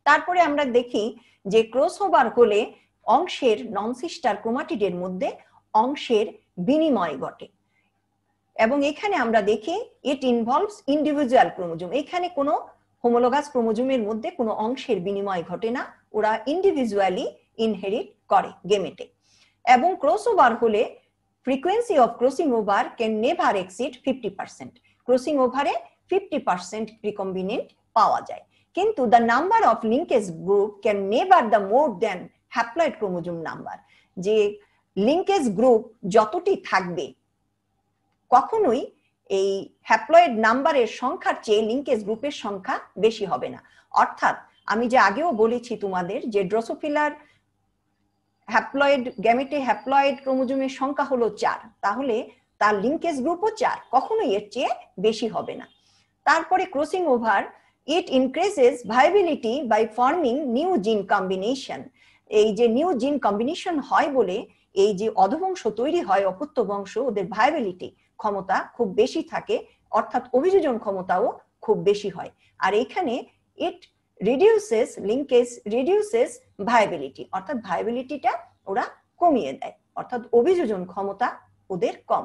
তারপরে আমরা দেখি যে ক্রস ওভার হলে অংশের নন সিস্টার ক্রোমাটিডের মধ্যে অংশের বিনিময় ঘটে এবং এখানে আমরা দেখি ইট ইনভলভস ইন্ডিভিজুয়াল ক্রোমোজোম। এখানে কোনো হোমোলোগাস ক্রোমোজোমের মধ্যে কোনো অংশের বিনিময় ঘটে না, ওরা ইন্ডিভিজুয়ালি ইনহেরিট করে গেমেটে। এবং ক্রস ওভার হলে frequency of crossing over can never exceed 50%। Crossing ওভারে 50% রিকম্বিনেন্ট পাওয়া যায়, কিন্তু the number of linkage group can never the more than haploid chromosome number. যে লিঙ্কেজ গ্রুপ যতটি থাকবে কখনোই এই হ্যাপ্লয়েড নাম্বারের সংখ্যার চেয়ে লিঙ্কেজ গ্রুপের সংখ্যা বেশি হবে না। অর্থাৎ আমি যে আগেও বলেছি তোমাদের যে ড্রসোফিলার হ্যাপ্লয়েড গ্যামেটে হ্যাপ্লয়েড ক্রোমোজোমের সংখ্যা হলো 4, তাহলে তার লিঙ্কেজ গ্রুপও 4, কখনোই এর চেয়ে বেশি হবে না। তারপরে crossing over it increases viability by forming new gene combination. এই যে নিউ জিন কম্বিনেশন হয় বলে এই যে অধবংশ তৈরি হয়, অপত্য বংশ, ওদের ভায়াবিলিটি ক্ষমতা খুব বেশি থাকে, অর্থাৎ অভিযোজন ক্ষমতাও খুব বেশি হয়। আর এখানে ইট রিডিউসেস লিঙ্কেজ, রিডিউসেস ভায়াবিলিটি, অর্থাৎ ভায়াবিলিটিটা ওরা কমিয়ে দেয়, অর্থাৎ অভিযোজন ক্ষমতা ওদের কম।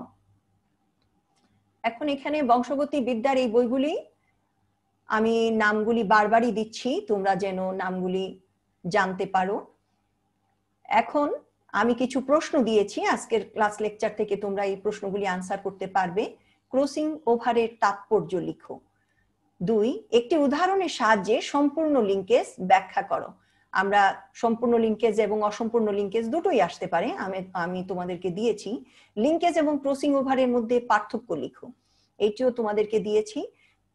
এখন এখানে বংশগতি বিদ্যার এই বইগুলি আমি নামগুলি বারবারই দিচ্ছি, তোমরা যেন নামগুলি জানতে পারো। এখন আমি কিছু প্রশ্ন দিয়েছি, আজকের ক্লাস লেকচার থেকে তোমরা এই প্রশ্নগুলি আনসার করতে পারবে। ক্রসিং ওভারের তাৎপর্য লিখো। 2, একটি উদাহরণের সাহায্যে সম্পূর্ণ লিঙ্কেজ ব্যাখ্যা করো। আমরা সম্পূর্ণ লিঙ্কেজ এবং অসম্পূর্ণ লিঙ্কেজ দুটোই আসতে পারে, আমি তোমাদেরকে দিয়েছি। লিঙ্কেজ এবং ক্রসিং ওভারের মধ্যে পার্থক্য লিখো, এইটিও তোমাদেরকে দিয়েছি।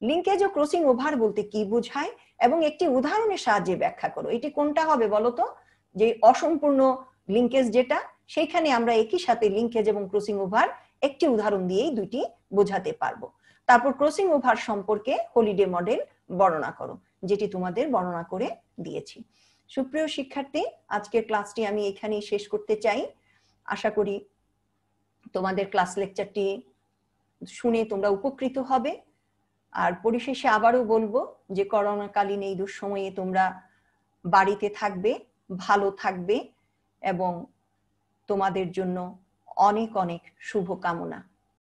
লিঙ্কেজ ও ক্রসিং ওভার বলতে কি বোঝায় এবং একটি উদাহরণের সাহায্যে ব্যাখ্যা করো। এটি কোনটা হবে বলতো? যে অসম্পূর্ণ লিঙ্কেজ যেটা, সেইখানে আমরা একই সাথে লিঙ্কেজ এবং ক্রসিং ওভার একটি উদাহরণ দিয়েই দুইটি বোঝাতে পারবো। তারপর ক্রসিং ওভার সম্পর্কে হলিডে মডেল বর্ণনা করো, যেটি তোমাদের বর্ণনা করে দিয়েছি। সুপ্রিয় শিক্ষার্থী, আজকের ক্লাসটি আমি এখানেই শেষ করতে চাই। আশা করি তোমাদের ক্লাস লেকচারটি শুনে তোমরা উপকৃত হবে। আর পরিশেষে আবারও বলবো যে করোনাকালীন এই দুঃসময়ে তোমরা বাড়িতে থাকবে, ভালো থাকবে এবং তোমাদের জন্য অনেক অনেক শুভকামনা।